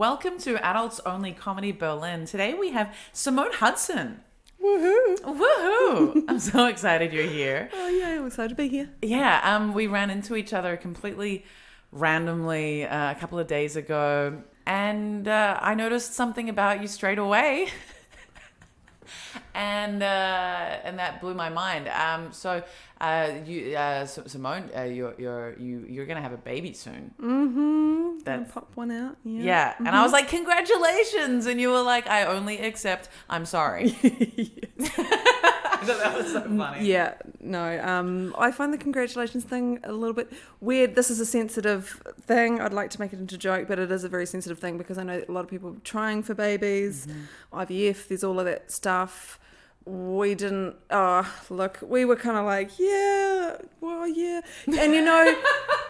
Welcome to Adults Only Comedy Berlin. Today we have Simone Hudson. Woohoo! Woohoo! I'm so excited you're here. Oh yeah, I'm excited to be here. Yeah, we ran into each other completely randomly a couple of days ago, and I noticed something about you straight away. And that blew my mind. Simone, you're gonna have a baby soon. Mm-hmm. Gonna pop one out. Yeah. Yeah. Mm-hmm. And I was like, congratulations, and you were like, I only accept I'm sorry. I thought that was so funny. Yeah. No. I find the congratulations thing a little bit weird. This is a sensitive thing. I'd like to make it into a joke, but it is a very sensitive thing because I know a lot of people are trying for babies, IVF. There's all of that stuff. We didn't, we were kind of like, yeah, and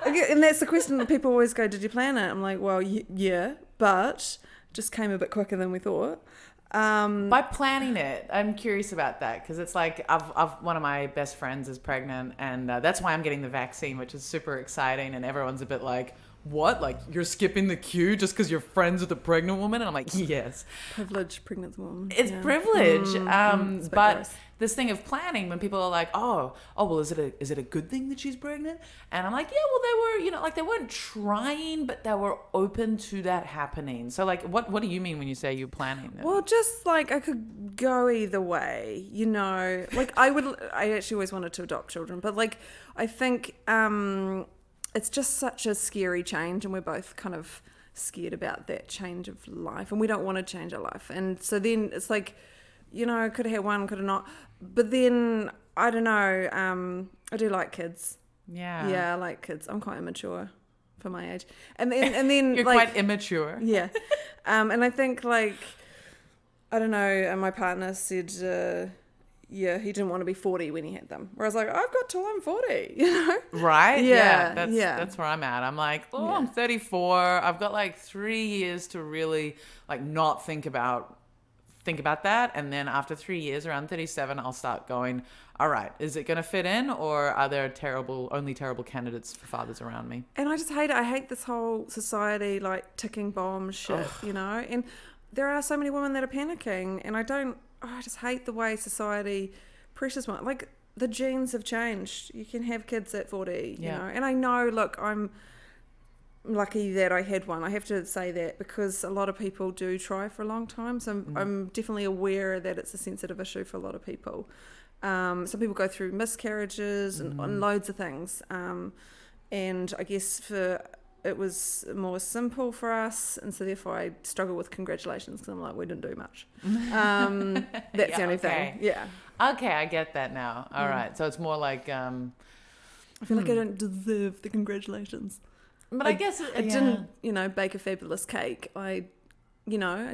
and that's the question that people always go, did you plan it? I'm like, well, yeah, but just came a bit quicker than we thought. By planning it, I'm curious about that because it's like I've one of my best friends is pregnant, and that's why I'm getting the vaccine, which is super exciting, and everyone's a bit like, what? Like, you're skipping the queue just because you're friends with a pregnant woman? And I'm like, yes. Privileged pregnant woman. It's privilege. It's but gross. This thing of planning, when people are like, oh, well, is it a good thing that she's pregnant? And I'm like, yeah, well, they were, they weren't trying, but they were open to that happening. So, like, what do you mean when you say you're planning it? Well, just like I could go either way, Like I actually always wanted to adopt children, but like I think it's just such a scary change, and we're both kind of scared about that change of life, and we don't want to change our life. And so then it's like, could have had one, could have not. But then, I don't know, I do like kids. Yeah. Yeah, I like kids. I'm quite immature for my age. And then You're like, quite immature. Yeah. And I think like, I don't know, and my partner said, he didn't want to be 40 when he had them. Whereas like, I've got till I'm 40, Right? Yeah. That's where I'm at. I'm like, I'm 34. I've got like 3 years to really like not think about that. And then after 3 years, around 37, I'll start going, all right, is it going to fit in, or are there only terrible candidates for fathers around me? And I just hate it. I hate this whole society, like ticking bomb shit, and there are so many women that are panicking, and I just hate the way society pressures one. Like, the genes have changed. You can have kids at 40, And I know, look, I'm lucky that I had one. I have to say that because a lot of people do try for a long time. So I'm definitely aware that it's a sensitive issue for a lot of people. Some people go through miscarriages and loads of things. And I guess it was more simple for us, and so therefore I struggle with congratulations because I'm like, we didn't do much. That's the only thing. Yeah. Okay, I get that now. All right, so it's more like I feel like I don't deserve the congratulations. But I guess I didn't, bake a fabulous cake. I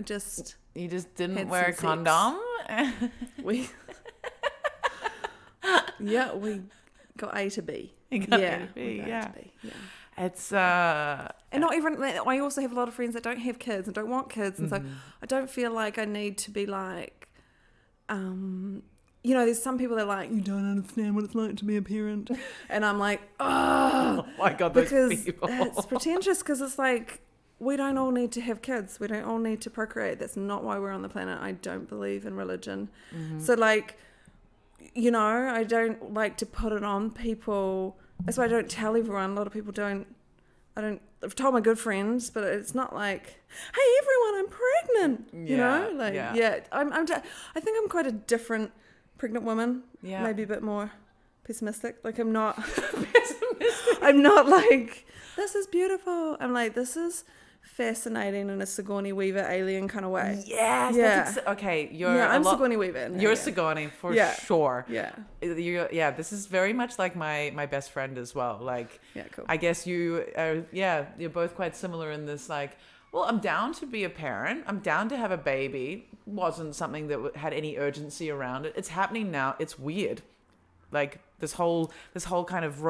just you just didn't wear a condom. We got A to B. You got A to B. Yeah. It's and not even. I also have a lot of friends that don't have kids and don't want kids, and so I don't feel like I need to be like, there's some people that are like, you don't understand what it's like to be a parent, and I'm like, oh my God, those people. It's pretentious because it's like, we don't all need to have kids. We don't all need to procreate. That's not why we're on the planet. I don't believe in religion, so like, I don't like to put it on people. That's why I don't tell everyone. A lot of people don't. I've told my good friends, but it's not like, hey, everyone, I'm pregnant. I think I'm quite a different pregnant woman. Yeah. Maybe a bit more pessimistic. Like, I'm not. Pessimistic. I'm not like, this is beautiful. I'm like, this is fascinating in a Sigourney Weaver alien kind of way. Yes. Yeah. Okay. I'm Sigourney Weaver. You're Sigourney for sure. Yeah. This is very much like my best friend as well. Like, yeah, cool. I guess you're both quite similar in this, like, well, I'm down to be a parent. I'm down to have a baby. Wasn't something that had any urgency around it. It's happening now. It's weird. Like, this whole kind of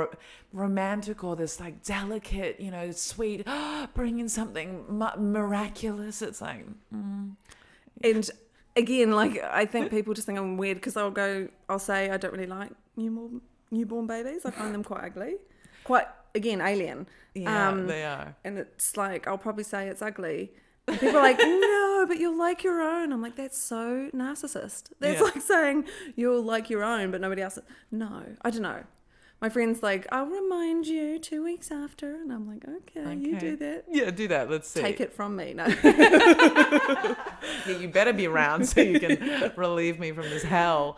romantic, or this like delicate, sweet, bringing something miraculous. It's like, And again, like, I think people just think I'm weird because I'll say I don't really like newborn babies. I find them quite ugly, quite, again, alien. Yeah, they are. And it's like, I'll probably say it's ugly. People are like, no, but you'll like your own. I'm like, that's so narcissist. That's like saying you'll like your own, but nobody else. No, I don't know. My friend's like, I'll remind you 2 weeks after. And I'm like, okay, you do that. Yeah, do that. Let's see. Take it from me. No. You better be around so you can relieve me from this hell.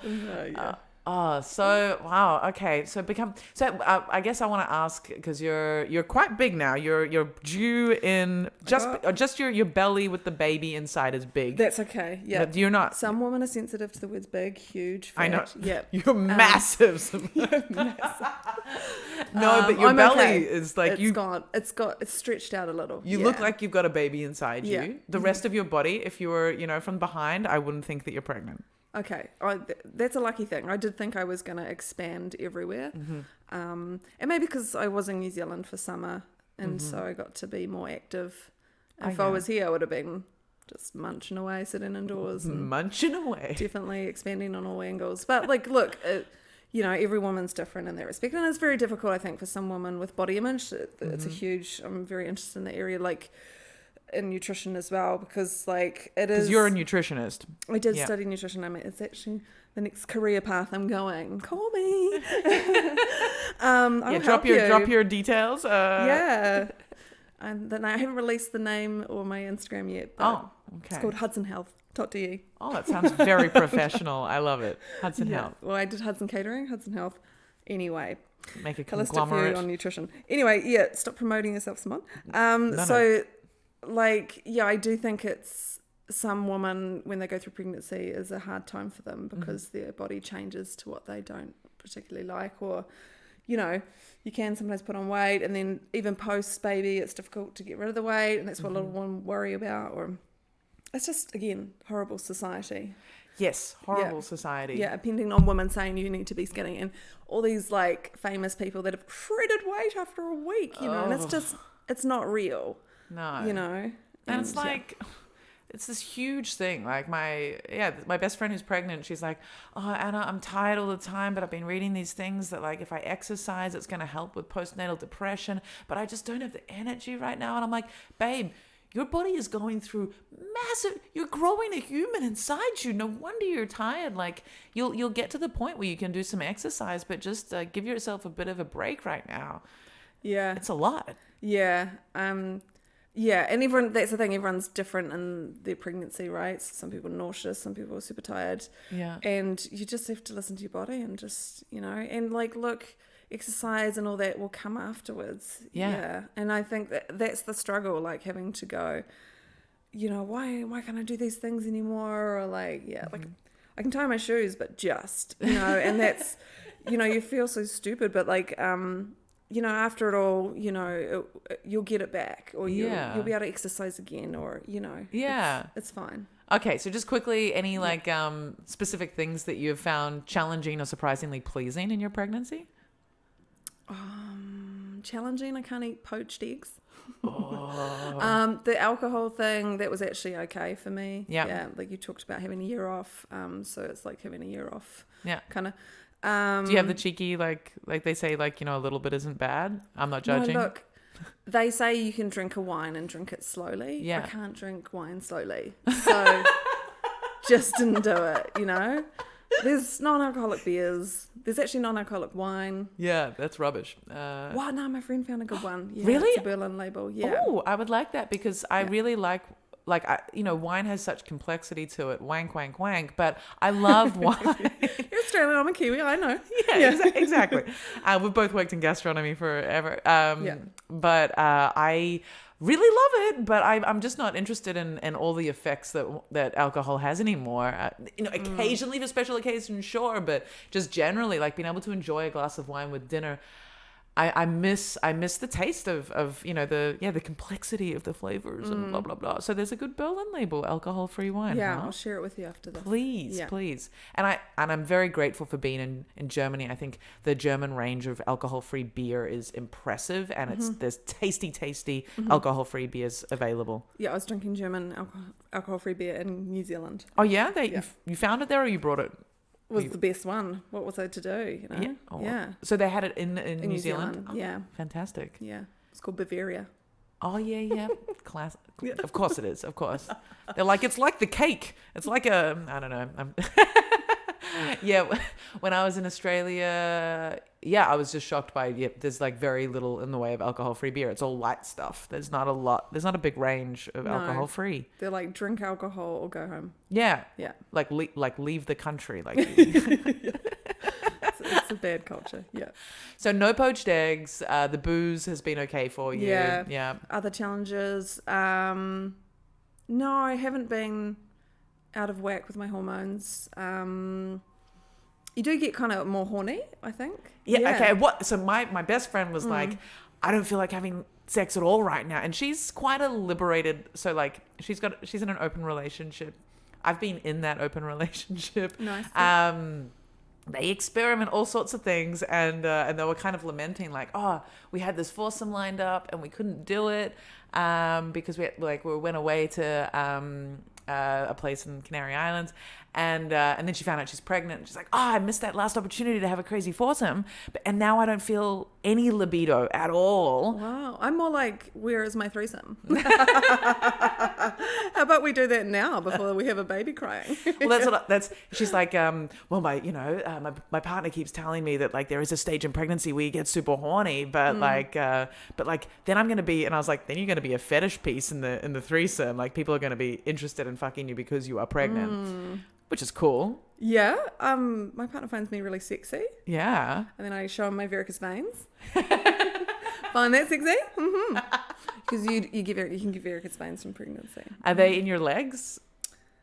Wow. Okay. So I guess I want to ask, because you're quite big now. You're due in just your belly with the baby inside is big. That's okay. Yeah. But you're not. Some women are sensitive to the words big, huge, fat. I know. Yeah. You're massive. No, but your I'm belly okay. is like It's stretched out a little. You look like you've got a baby inside you. Yeah. The rest of your body, if you were, from behind, I wouldn't think that you're pregnant. Okay, that's a lucky thing. I did think I was going to expand everywhere, and maybe because I was in New Zealand for summer, and so I got to be more active. If I was here, I would have been just munching away, sitting indoors, and munching away. Definitely expanding on all angles. But look, every woman's different in that respect, and it's very difficult, I think, for some women with body image. It's a huge. I'm very interested in the area, in nutrition as well, because it is. Because you're a nutritionist. I did study nutrition. I mean, it's actually the next career path I'm going. Call me. Drop your details. Yeah. And then I haven't released the name or my Instagram yet. But okay. It's called hudsonhealth.de. Oh, that sounds very professional. I love it. Hudson Health. Well, I did Hudson Catering, Hudson Health. Anyway. Make a holistic conglomerate. view on nutrition. Anyway, stop promoting yourself, Simone. I do think it's some women, when they go through pregnancy, is a hard time for them because their body changes to what they don't particularly like, or, you can sometimes put on weight, and then even post-baby, it's difficult to get rid of the weight, and that's what a lot of women worry about, or it's just, again, horrible society. Yes, horrible society. Yeah, depending on women saying you need to be skinny, and all these, famous people that have shredded weight after a week, and it's just, it's not real. No. And it's it's this huge thing. My best friend who's pregnant, she's like, oh, Anna, I'm tired all the time, but I've been reading these things that if I exercise, it's going to help with postnatal depression, but I just don't have the energy right now. And I'm like, babe, your body is going through you're growing a human inside you. No wonder you're tired. You'll get to the point where you can do some exercise, but just give yourself a bit of a break right now. Yeah. It's a lot. Yeah. Yeah, and that's the thing, everyone's different in their pregnancy, right? So some people are nauseous, some people are super tired. Yeah. And you just have to listen to your body and just, and look, exercise and all that will come afterwards. Yeah. And I think that's the struggle, having to go, why can't I do these things anymore? Or I can tie my shoes, but just, and that's, you feel so stupid, but after it all, you'll get it back, or you'll be able to exercise again, or, it's fine. Okay, so just quickly, any specific things that you've found challenging or surprisingly pleasing in your pregnancy? Challenging, I can't eat poached eggs. The alcohol thing, that was actually okay for me. Yeah, you talked about having a year off, so it's like having a year off. Yeah, kind of. Do you have the cheeky, they say, a little bit isn't bad? I'm not judging. No, look, they say you can drink a wine and drink it slowly. Yeah. I can't drink wine slowly. So just didn't do it, There's non-alcoholic beers. There's actually non-alcoholic wine. Yeah, that's rubbish. Wow, no, my friend found a good one. Yeah, really? It's a Berlin label. Yeah. Oh, I would like that, because I really like wine has such complexity to it. Wank, wank, wank. But I love wine. You're Australian, I'm a Kiwi, I know. Yeah. Exactly. We've both worked in gastronomy forever. But I really love it, but I'm just not interested in all the effects that alcohol has anymore. Occasionally for special occasions, sure, but just generally, being able to enjoy a glass of wine with dinner, I miss the taste of the complexity of the flavors and blah blah blah. So there's a good Berlin label, alcohol-free wine. Yeah, huh? I'll share it with you after this. Please. And I'm very grateful for being in Germany. I think the German range of alcohol-free beer is impressive, and there's tasty alcohol-free beers available. Yeah, I was drinking German alcohol-free beer in New Zealand. Oh yeah, you found it there, or you brought it? Was the best one. What was I to do? Yeah. Yeah. So they had it in New Zealand. Yeah. Fantastic. Yeah. It's called Bavaria. Oh, yeah. Class. Of course it is. Of course. They're like, it's like the cake. It's like I don't know. Yeah. When I was in Australia, I was just shocked by, there's like very little in the way of alcohol-free beer. It's all light stuff. There's not a big range of alcohol-free. They're like, drink alcohol or go home. Yeah. Yeah. Like leave the country. Like. It's a bad culture. Yeah. So no poached eggs. The booze has been okay for you. Yeah. Other challenges. No, I haven't been out of whack with my hormones. You do get kind of more horny, I think. Yeah. Okay. So my best friend was like, I don't feel like having sex at all right now, and she's quite a liberated. So like she's in an open relationship. I've been in that open relationship. Nice. They experiment all sorts of things, and they were kind of lamenting like, oh, we had this foursome lined up and we couldn't do it because we went away to a place in Canary Islands, and then she found out she's pregnant. And she's like, oh, I missed that last opportunity to have a crazy foursome, and now I don't feel any libido at all. Wow, I'm more like, where is my threesome? How about we do that now before we have a baby crying? Well, she's like, well, my partner keeps telling me that like there is a stage in pregnancy where you get super horny, but then I'm gonna be, and I was like, then you're gonna be a fetish piece in the threesome. Like people are gonna be interested in fucking you because you are pregnant, which is cool. Yeah. My partner finds me really sexy. Yeah. And then I show him my varicose veins. Find that sexy? Mm-hmm. Because you can get varicose veins from pregnancy. Are they in your legs?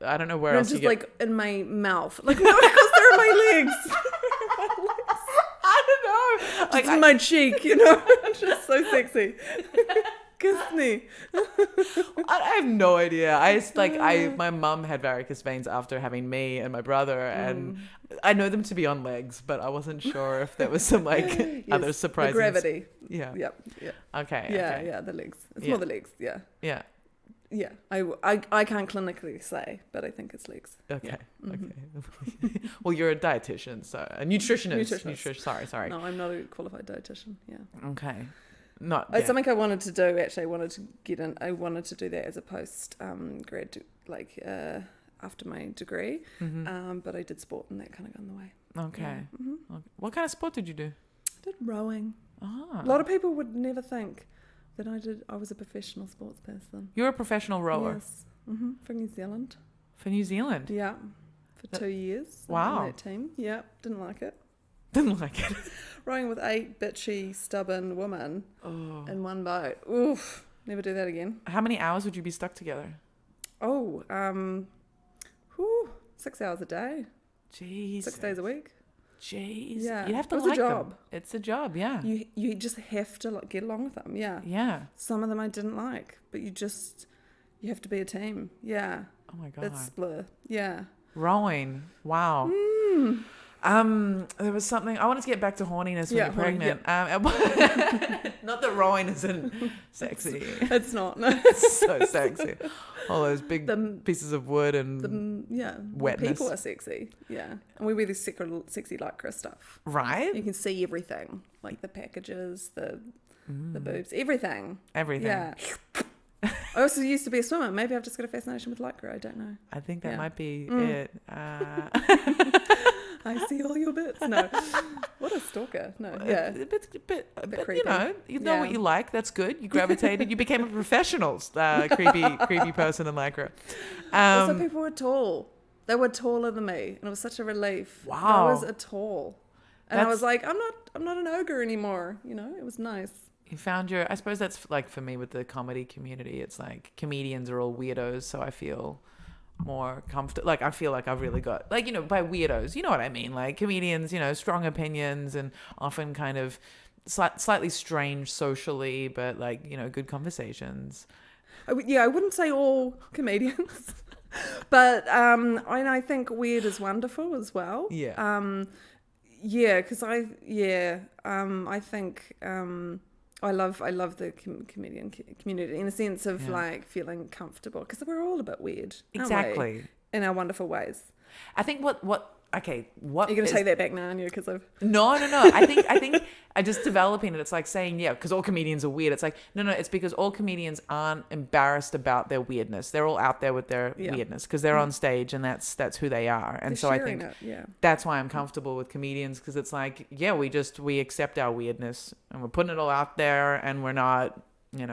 I don't know where else. Just like in my mouth. Like no, because they're in my legs. I don't know. Like in my cheek, you know. Just so sexy. Kiss me. I have no idea. My mum had varicose veins after having me and my brother, and I know them to be on legs, but I wasn't sure if there was some like other surprises. The gravity. Yeah. Yep. Yeah. Okay. Yeah. The legs. It's more the legs. Yeah. Yeah. Yeah. I can't clinically say, but I think it's legs. Okay. Yeah. Okay. Well, you're a dietitian, so a nutritionist. Sorry. No, I'm not a qualified dietitian. Yeah. Okay. It's something I wanted to do. Actually, I wanted to get in. I wanted to do that as a post grad, after my degree. Mm-hmm. But I did sport, and that kind of got in the way. Okay. Yeah. Mm-hmm. Okay. What kind of sport did you do? I did rowing. Ah. A lot of people would never think that I was a professional sports person. You're a professional rower. Yes. Mm-hmm. For New Zealand. For New Zealand. Yeah. For 2 years. Wow. On that team. Yeah. Didn't like it. Didn't like it. Rowing with 8 bitchy, stubborn women in one boat. Oof. Never do that again. How many hours would you be stuck together? 6 hours a day. Jeez. 6 days a week. Jeez. Yeah. You have to it's like a job. them. It's a job, yeah. You just have to get along with them, yeah. Yeah. Some of them I didn't like, but you have to be a team, yeah. Oh my God. It's blur, yeah. Rowing. Wow. There was something I wanted to get back to horniness when you're pregnant. Not that rowing isn't sexy. It's not. No. It's so sexy. All those big pieces of wood and wetness. People are sexy. Yeah, and we wear this sexy lycra stuff. Right. You can see everything, like the packages, the boobs, everything. Everything. Yeah. I also used to be a swimmer. Maybe I've just got a fascination with lycra. I don't know. I think that might be it. I see all your bits. No, what a stalker. No, yeah, a bit creepy. You know what you like. That's good. You gravitated. You became a professional creepy person in lycra. Also, people were tall. They were taller than me, and it was such a relief. Wow, I was a tall, and I was like, I'm not an ogre anymore. You know, it was nice. You found I suppose that's like for me with the comedy community. It's like comedians are all weirdos, so I feel more comfortable. Like I feel like I've really got by weirdos, you know what I mean? Like comedians, strong opinions and often kind of slightly strange socially, but good conversations. I wouldn't say all comedians, but I think weird is wonderful as well. Yeah. Because I think. I love the comedian community in a sense of feeling comfortable because we're all a bit weird, exactly, aren't we? In our wonderful ways. I think what okay, what You're going is- to take that back now, aren't you? Because I've... No. I think I just developing it. It's like saying, yeah, because all comedians are weird. It's like, no, it's because all comedians aren't embarrassed about their weirdness. They're all out there with their weirdness because they're on stage and that's who they are. And They're so I sharing think it, that's why I'm comfortable with comedians, because it's like, yeah, we accept our weirdness and we're putting it all out there, and we're not, we're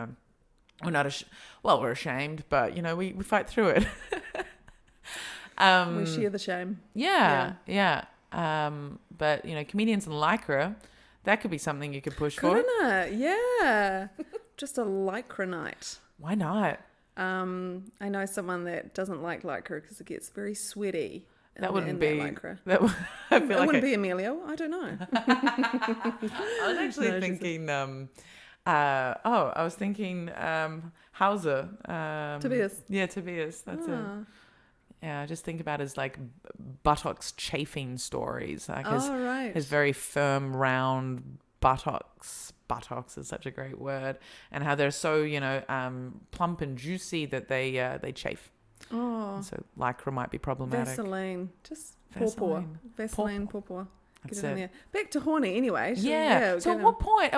not we're ashamed, but we fight through it. we share the shame. Yeah. But comedians in lycra, that could be something you could push for. Couldn't it? Yeah. Just a lycra night. Why not? I know someone that doesn't like lycra because it gets very sweaty. That wouldn't be lycra. I feel It like wouldn't be Emilio. I don't know. I was actually thinking. I was thinking Hauser. Tobias. Yeah, Tobias. That's it. Yeah, I just think about his like buttocks chafing stories. Like his very firm, round buttocks. Buttocks is such a great word, and how they're so plump and juicy that they chafe. Oh, And so lycra might be problematic. Vaseline, just Vaseline. Vaseline, pawpaw. Get That's it in it. there. Back to horny anyway. Yeah. So at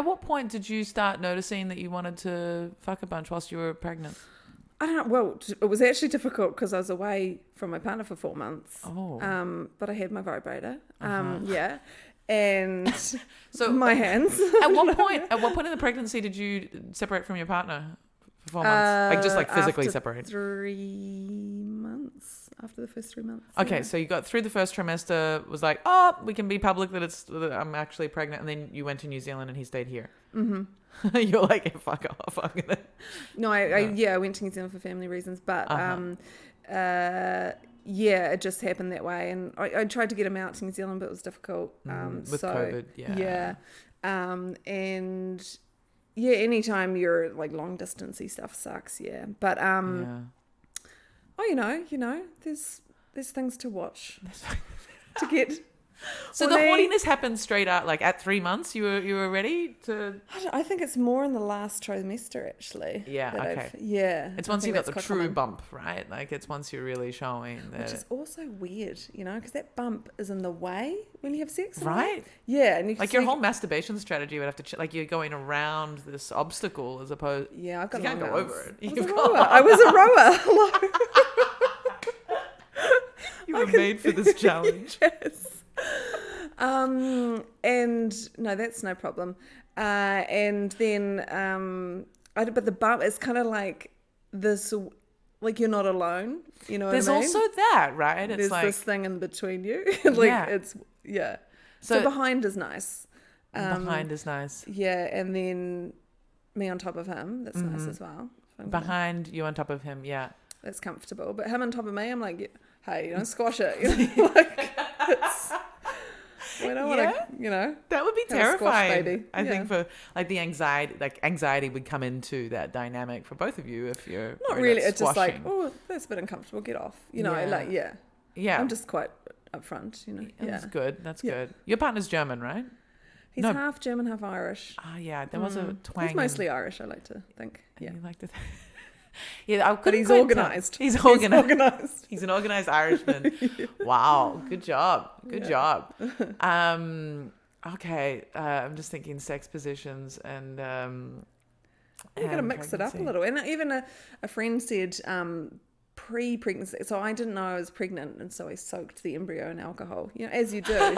what point did you start noticing that you wanted to fuck a bunch whilst you were pregnant? I don't know. Well, it was actually difficult because I was away from my partner for 4 months. Oh. But I had my vibrator. Yeah. And So my hands. At what point in the pregnancy did you separate from your partner for 4 months? Like physically after separate? 3 months. After the first 3 months. Okay, yeah. so you got through the first trimester, was like, oh, we can be public that I'm actually pregnant, and then you went to New Zealand and he stayed here. Mm-hmm. You're like, yeah, fuck off. I'm gonna... No, I went to New Zealand for family reasons, but it just happened that way, and I tried to get him out to New Zealand, but it was difficult. With COVID, yeah. And yeah, anytime you're like long distance-y stuff sucks, yeah. But there's things to watch to get. So the horniness happened straight out, like at 3 months. You were ready to. I think it's more in the last trimester, actually. Yeah. Okay. It's once you got the true bump, right? Like it's once you're really showing that. Which is also weird, because that bump is in the way when you have sex, right? Yeah, and like your whole masturbation strategy would have to like you're going around this obstacle as opposed. Yeah, I've got. You can't go over it. I was a rower. You were made for this challenge. Yes. And no, that's no problem. And then, but the bump is kind of like this, like you're not alone. You know what I mean? There's also that, right? It's There's like this thing in between you. So behind is nice. Behind is nice. Yeah, and then me on top of him. That's nice as well. Behind you on top of him, yeah. That's comfortable. But him on top of me, I'm like, hey, don't squash it. Like, we don't want to, That would be have a squash terrifying. baby. I think for like the anxiety would come into that dynamic for both of you if you're not really. It's just like, squashing. oh, that's a bit uncomfortable. Get off. Yeah. I'm just quite upfront. That's good. That's good. Your partner's German, right? He's half German, half Irish. Oh yeah, there was a twang. He's mostly Irish, I like to think. Yeah, you like to. Yeah, but he's organised. He's organised. He's an organised Irishman. Wow, good job. Good job. Okay, I'm just thinking sex positions and. You got to mix it up a little. And even a friend said pre-pregnancy. So I didn't know I was pregnant, and so I soaked the embryo in alcohol. As you do,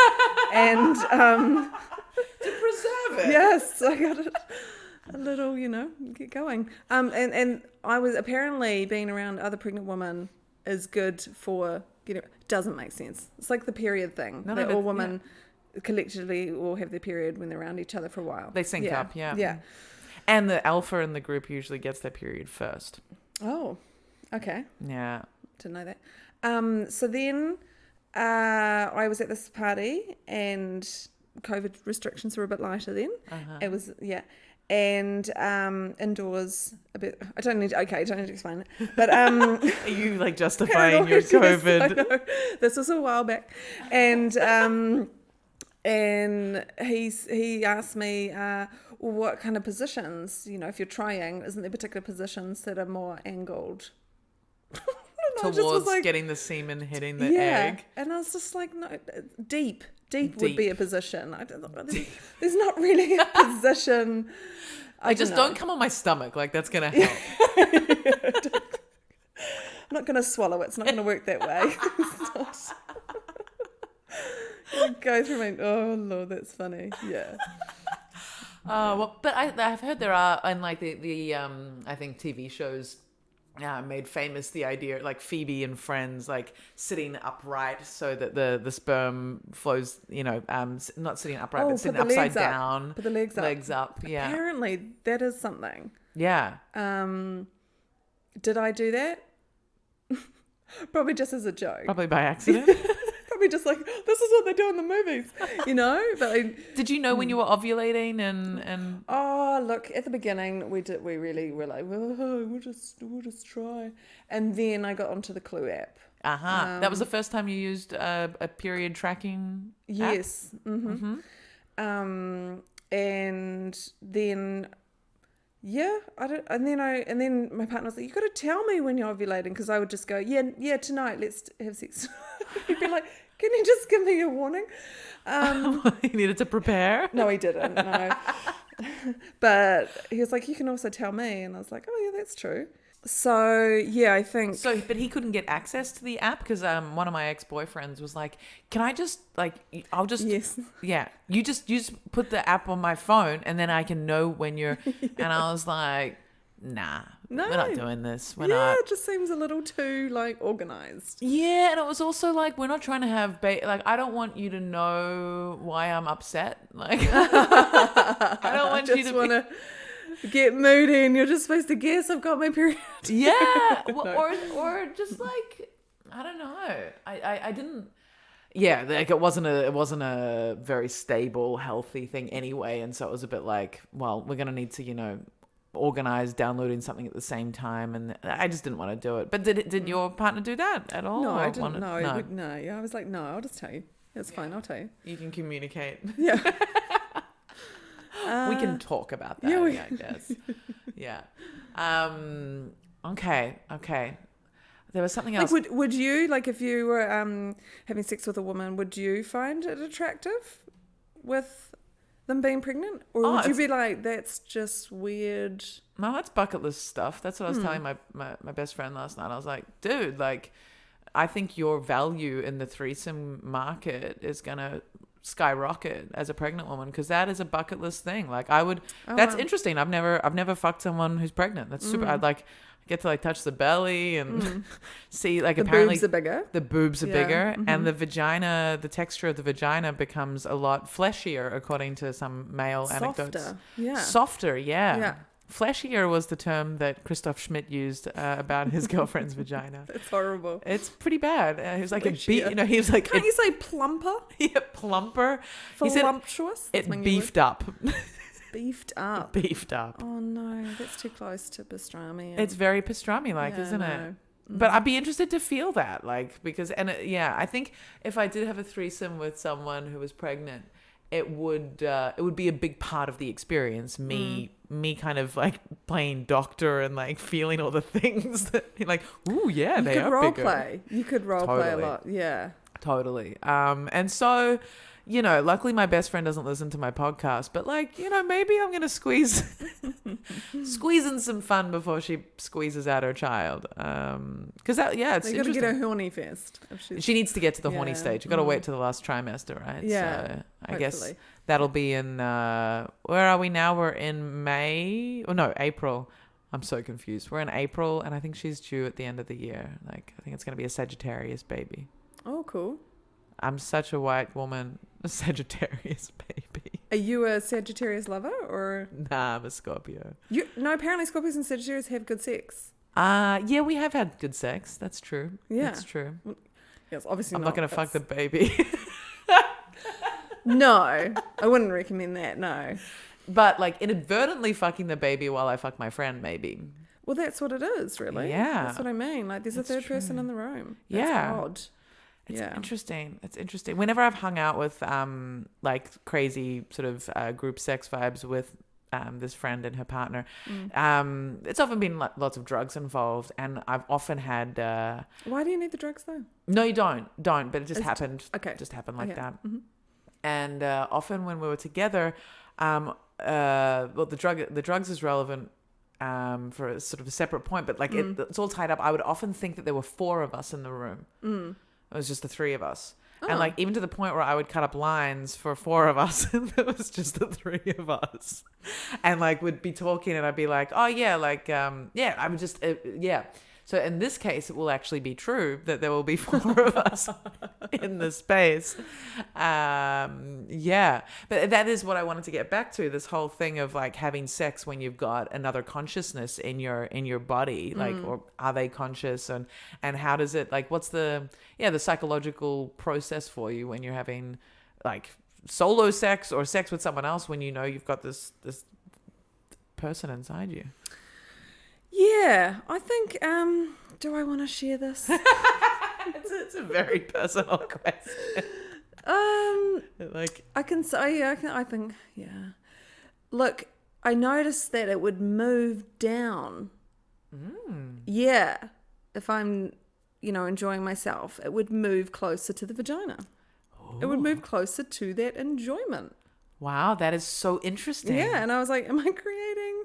and to preserve it. Yes, I got it. A little, get going. And I was apparently being around other pregnant women is good for getting. Doesn't make sense. It's like the period thing. All women collectively will have their period when they're around each other for a while. They sync up, yeah. Yeah. And the alpha in the group usually gets their period first. Oh, okay. Yeah. Didn't know that. So then I was at this party and COVID restrictions were a bit lighter then. It was, and indoors a bit. I don't need to explain it. But are you like justifying your COVID? Yes, I know. This was a while back, and he asked me what kind of positions, if you're trying, isn't there particular positions that are more angled? I don't towards getting the semen hitting the egg. And I was just like, no, deep would be a position. There's not really a position. I just don't come on my stomach. Like, that's going to help. I'm not going to swallow it. It's not going to work that way. Go through my... Oh, Lord, that's funny. Yeah. But I've heard there are, and like the I think TV shows made famous the idea, like Phoebe and Friends, like sitting upright so that the sperm flows, not sitting upright, but sitting upside down. Put the legs up, yeah. Apparently, that is something. Yeah. Did I do that? Probably just as a joke. Probably by accident. Probably just like, this is what they do in the movies, But did you know when you were ovulating and? Oh, look, at the beginning we really were like, we'll just try, and then I got onto the Clue app. That was the first time you used a period tracking app? Yes. Mm-hmm. And then. Yeah, and then my partner was like, "You got to tell me when you're ovulating," because I would just go, "Yeah, tonight, let's have sex." He'd be like, "Can you just give me a warning?" He needed to prepare. No, he didn't. No, but he was like, "You can also tell me," and I was like, "Oh yeah, that's true." So yeah, I think so. But he couldn't get access to the app because one of my ex-boyfriends was like, "Can I just I'll just you just put the app on my phone and then I can know when you're." And I was like, "Nah, we're not doing this. We're not." It just seems a little too organized. Yeah, and it was also like, we're not trying to have I don't want you to know why I'm upset. Like, I don't want you to get moody and you're just supposed to guess I've got my period. Yeah. No. or just like, I don't know. I didn't. Yeah, like it wasn't a very stable, healthy thing anyway, and so it was a bit like, well, we're gonna need to organize downloading something at the same time, and I just didn't want to do it. But did your partner do that at all? No, I didn't. No. Yeah, I was like, no, I'll just tell you. It's fine. I'll tell you. You can communicate. Yeah. We can talk about that, I guess. Yeah. Okay. There was something else. Would you, if you were having sex with a woman, would you find it attractive with them being pregnant? Or would you be like, that's just weird? No, that's bucket list stuff. That's what I was telling my best friend last night. I was like, dude, I think your value in the threesome market is going to skyrocket as a pregnant woman, because that is a bucket list thing. That's interesting. I've never fucked someone who's pregnant. That's super. I'd get to touch the belly and see the apparently boobs are bigger. The boobs are bigger, and the vagina, the texture of the vagina becomes a lot fleshier according to some male anecdotes. Softer, yeah. Fleshier was the term that Christoph Schmidt used about his girlfriend's vagina. It's horrible. It's pretty bad. He was like fleshier. He was like. Can't you say plumper? Yeah, plumper. Voluptuous. It's beefed up. Beefed up. Beefed up. Oh no, that's too close to pastrami. It's very pastrami-like, isn't it? But I'd be interested to feel that, because I think if I did have a threesome with someone who was pregnant, it would be a big part of the experience. Me kind of playing doctor and feeling all the things that ooh yeah, they are bigger. Play. You could role play a lot. Yeah. Totally. And so, luckily my best friend doesn't listen to my podcast, but maybe I'm going to squeeze in some fun before she squeezes out her child. Cause it's interesting. You got to get her horny first. She needs to get to the horny stage. You've got to wait till the last trimester, right? Yeah. So I guess that'll be in, where are we now? We're in May. Oh no, April. I'm so confused. We're in April and I think she's due at the end of the year. I think it's going to be a Sagittarius baby. Oh, cool. I'm such a white woman. A Sagittarius baby. Are you a Sagittarius lover or? Nah, I'm a Scorpio. No, apparently Scorpios and Sagittarius have good sex. Yeah, we have had good sex. That's true. Yeah. That's true. Yes, obviously I'm not going to fuck the baby. No, I wouldn't recommend that, no. But inadvertently fucking the baby while I fuck my friend, maybe. Well, that's what it is, really. Yeah. That's what I mean. There's a third person in the room. That's odd. It's interesting. It's interesting. Whenever I've hung out with crazy sort of group sex vibes with this friend and her partner. It's often been lots of drugs involved, and I've often had. Why do you need the drugs though? No, you don't, but it just happened. Okay. Just happened like that. Mm-hmm. And often when we were together, the drugs is relevant for a sort of a separate point, but like it's all tied up. I would often think that there were 4 of us in the room. It was just the 3 of us. And like even to the point where I would cut up lines for 4 of us, and it was just the 3 of us, and like would be talking, and I'd be like, oh yeah, like yeah, I would just yeah. So in this case, it will actually be true that there will be 4 of us in the space. Yeah, but that is what I wanted to get back to. This whole thing of like having sex when you've got another consciousness in your body, like, or are they conscious, and how does it, like, what's the psychological process for you when you're having like solo sex or sex with someone else when you know you've got this person inside you. Yeah, I think, do I want to share this? It's a very personal question. Like, I can say, I think, yeah. Look, I noticed that it would move down. Yeah. If I'm, enjoying myself, it would move closer to the vagina. It would move closer to that enjoyment. Wow, that is so interesting. Yeah, and I was like, am I creating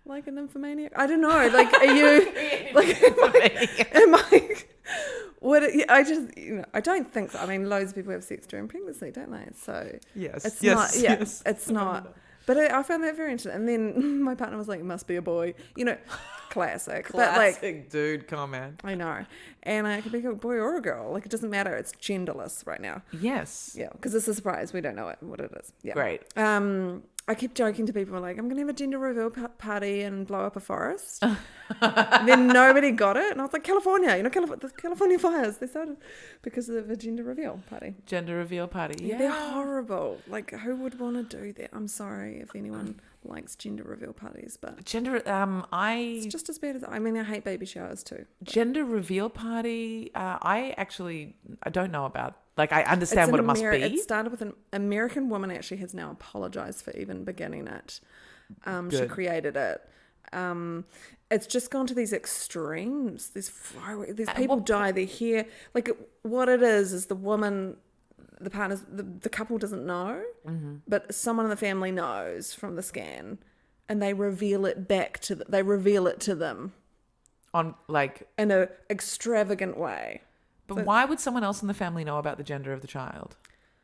like a nymphomaniac? I don't know. Like, are you like? Am I? I just, I don't think so. I mean, loads of people have sex during pregnancy, don't they? So yes, it's yes, not. Yeah, yes. it's not. But I found that very interesting. And then my partner was like, "It must be a boy," classic. But like, dude comment. I know, and it could be a boy or a girl. Like, it doesn't matter. It's genderless right now. Yes. Yeah, because it's a surprise. We don't know what it is. Yeah. Great. I keep joking to people like, I'm going to have a gender reveal party and blow up a forest. Then nobody got it. And I was like, California, the California fires, they started because of a gender reveal party. Gender reveal party. Yeah. They're horrible. Like, who would want to do that? I'm sorry if anyone likes gender reveal parties, but it's just as bad as, I hate baby showers too. Gender reveal party, I don't know about. Like, I understand what it must be. It started with an American woman, actually has now apologized for even beginning it. She created it. It's just gone to these extremes. These people dye their hair. Like, what it is the woman, the partners, the couple doesn't know, but someone in the family knows from the scan, and they reveal it to them on, like, in a extravagant way. But why would someone else in the family know about the gender of the child?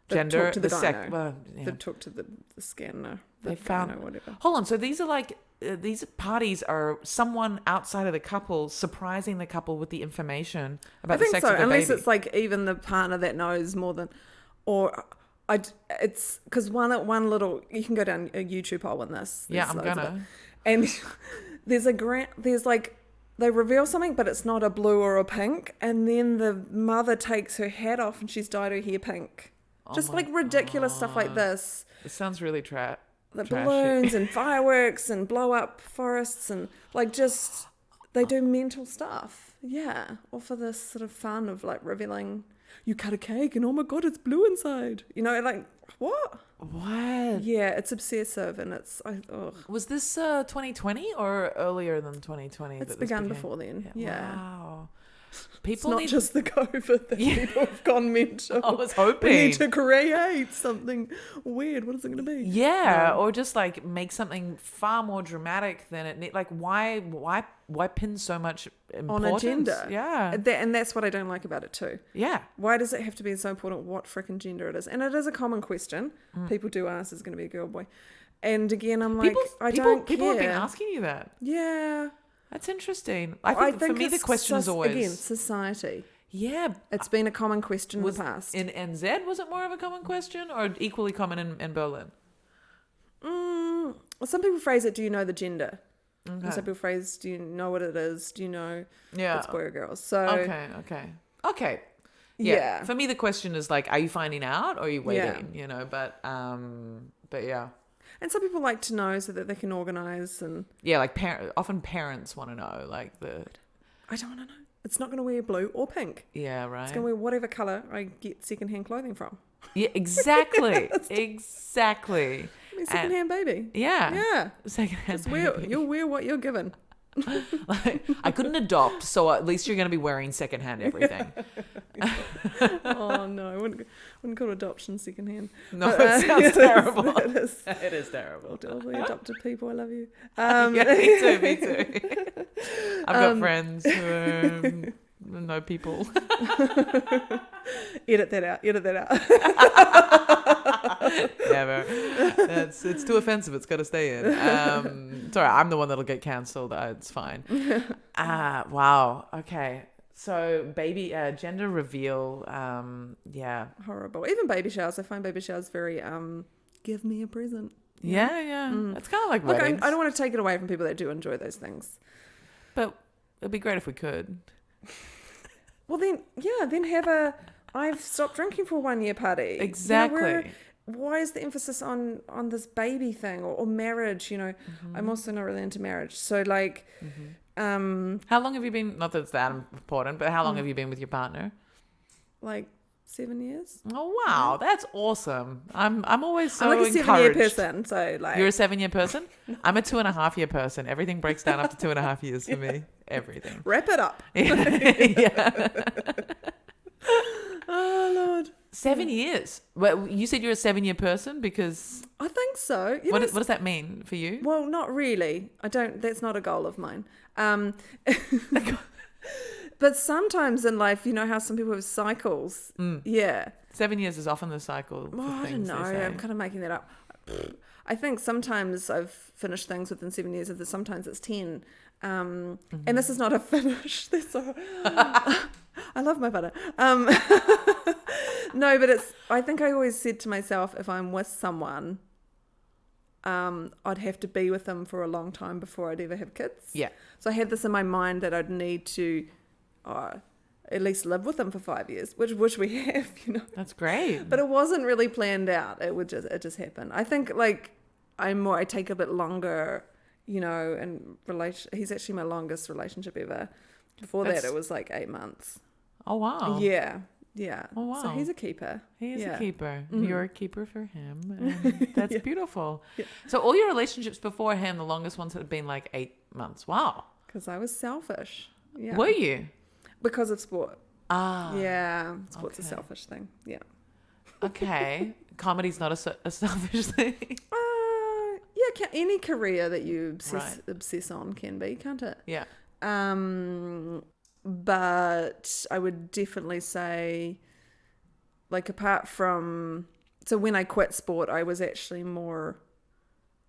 Gender, the sex. They talk to the scanner. They found whatever. Hold on. So these are like these parties are someone outside of the couple surprising the couple with the information about the sex of the baby. Unless it's like even the partner that knows more than, it's because one little, you can go down a YouTube hole on this. Yeah, I'm gonna. And there's like, they reveal something, but it's not a blue or a pink. And then the mother takes her hat off and she's dyed her hair pink. Just like ridiculous stuff like this. It sounds really trashy. Balloons and fireworks and blow up forests and like just, they do mental stuff. Yeah. Or for this sort of fun of like revealing, you cut a cake and oh my God, it's blue inside. Like, what? What? Yeah, it's obsessive and it's... Was this 2020 or earlier than 2020? It's begun before then. Yeah. Wow. It's not just the COVID that people have gone mental. I was hoping. We need to create something weird. What is it going to be? Yeah, or just like make something far more dramatic than it. Like, why pin so much importance on a gender? Yeah, and that's what I don't like about it too. Yeah, why does it have to be so important? What frickin' gender it is? And it is a common question. People do ask, "Is it going to be a girl or boy?" And again, I'm like, I don't care. People have been asking you that. Yeah. That's interesting. I think for me the question is always... Again, society. Yeah. It's been a common question in the past. In NZ, was it more of a common question or equally common in Berlin? Well, some people phrase it, do you know the gender? Okay. And some people phrase, do you know what it is? Do you know if it's boy or girl? So Okay. Yeah. For me the question is like, are you finding out or are you waiting? But yeah. And some people like to know so that they can organise and... Yeah, like often parents want to know, like the... I don't want to know. It's not going to wear blue or pink. Yeah, right. It's going to wear whatever colour I get second-hand clothing from. Yeah, exactly. Exactly. Secondhand baby. Yeah. Yeah. Secondhand Just wear, baby. you'll wear what you're given. Like, I couldn't adopt, so at least you're going to be wearing secondhand everything. Oh no, I wouldn't call adoption secondhand. No, But, it sounds terrible. It is. It is terrible. To all the adopted people, I love you. Yeah, me too. I've got friends who know people. Edit that out. Never. It's too offensive. It's got to stay in. Sorry, I'm the one that'll get cancelled. It's fine. Wow. Okay. So baby gender reveal. Yeah. Horrible. Even baby showers. I find baby showers very give me a present. Yeah. It's kind of like Look, weddings. I don't want to take it away from people that do enjoy those things. But it'd be great if we could. Well, then have I've stopped drinking for 1 year party. Exactly. Why is the emphasis on this baby thing or marriage? I'm also not really into marriage. So like, how long have you been? Not that it's that important, but how long have you been with your partner? Like 7 years. Oh wow, that's awesome. I'm always so I'm like a encouraged. 7-year person. So like, You're a 7-year person? I'm a 2.5-year person. Everything breaks down after 2.5 years for me. Everything. Wrap it up. Yeah. Oh Lord. 7 years. Well, you said you're a 7-year person because I think so. what does that mean for you? Well, not really. I don't. That's not a goal of mine. But sometimes in life, you know how some people have cycles. Yeah. 7 years is often the cycle. For I don't things, know. they say. I'm kind of making that up. I think sometimes I've finished things within 7 years. Sometimes it's 10. And this is not a finish. I love my butter. No, but I think I always said to myself, if I'm with someone, I'd have to be with them for a long time before I'd ever have kids. Yeah. So I had this in my mind that I'd need to at least live with them for 5 years, which we have, That's great. But it wasn't really planned out. It just happened. I think like I take a bit longer, and he's actually my longest relationship ever. Before that, it was like 8 months. Oh, wow. Yeah. Oh, wow. So he's a keeper. He is a keeper. Mm-hmm. You're a keeper for him. And that's beautiful. Yeah. So all your relationships before him, the longest ones had been like 8 months. Wow. Because I was selfish. Yeah. Were you? Because of sport. Ah. Yeah. Sport's a selfish thing. Yeah. Okay. Comedy's not a selfish thing. Yeah. Any career that you obsess on can be, can't it? Yeah. But I would definitely say, like, apart from, so when I quit sport, I was actually more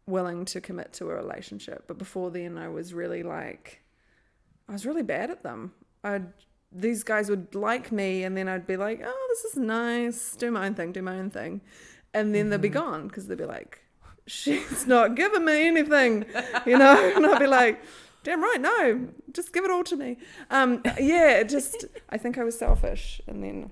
willing to commit to a relationship. But before then, I was really bad at them. These guys would like me, and then I'd be like, oh, this is nice, do my own thing. And then they'd be gone because they'd be like, she's not giving me anything, and I'd be like, damn right, no, just give it all to me. I think I was selfish, and then.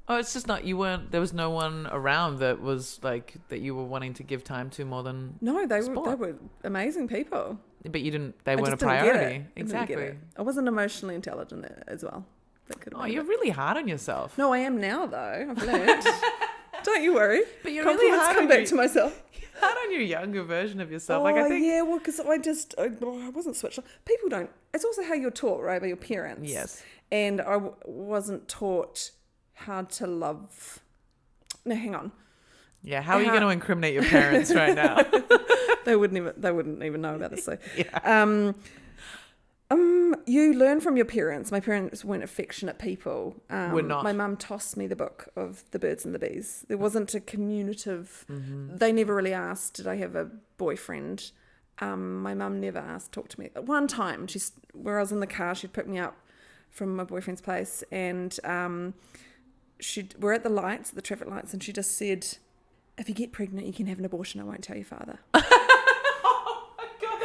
Oh, it's just not, there was no one around that was like, that you were wanting to give time to more than No, they sport. were amazing people. But they weren't a priority. Exactly. I wasn't emotionally intelligent as well. You're really hard on yourself. No, I am now though. I've learned. Don't you worry. But you're really hard come back to myself. Hard on your younger version of yourself. Because I wasn't switched on. People don't. It's also how you're taught, right, by your parents. Yes. And I wasn't taught how to love. No, hang on. Yeah, how are you going to incriminate your parents right now? They wouldn't even know about this. So. Yeah. You learn from your parents. My parents weren't affectionate people. We're not. My mum tossed me the book of The Birds and the Bees. There wasn't a communicative. They never really asked, did I have a boyfriend? My mum never asked, talk to me. At one time, where I was in the car, she'd pick me up from my boyfriend's place, and we're at the traffic lights, and she just said, if you get pregnant, you can have an abortion. I won't tell your father. Oh my God.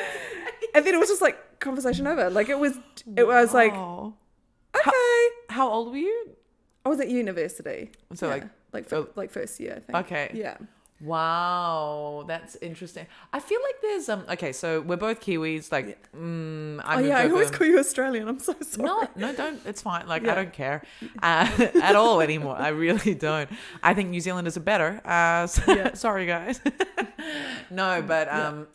And then it was just like conversation over. Like it was like, okay. How old were you? I was at university. So like first year, I think. Okay. Yeah. Wow, that's interesting. I feel like there's okay, so we're both Kiwis. Like, I always call you Australian. I'm so sorry. No, don't. It's fine. Like, I don't care at all anymore. I really don't. I think New Zealanders are better. Sorry, guys. No, but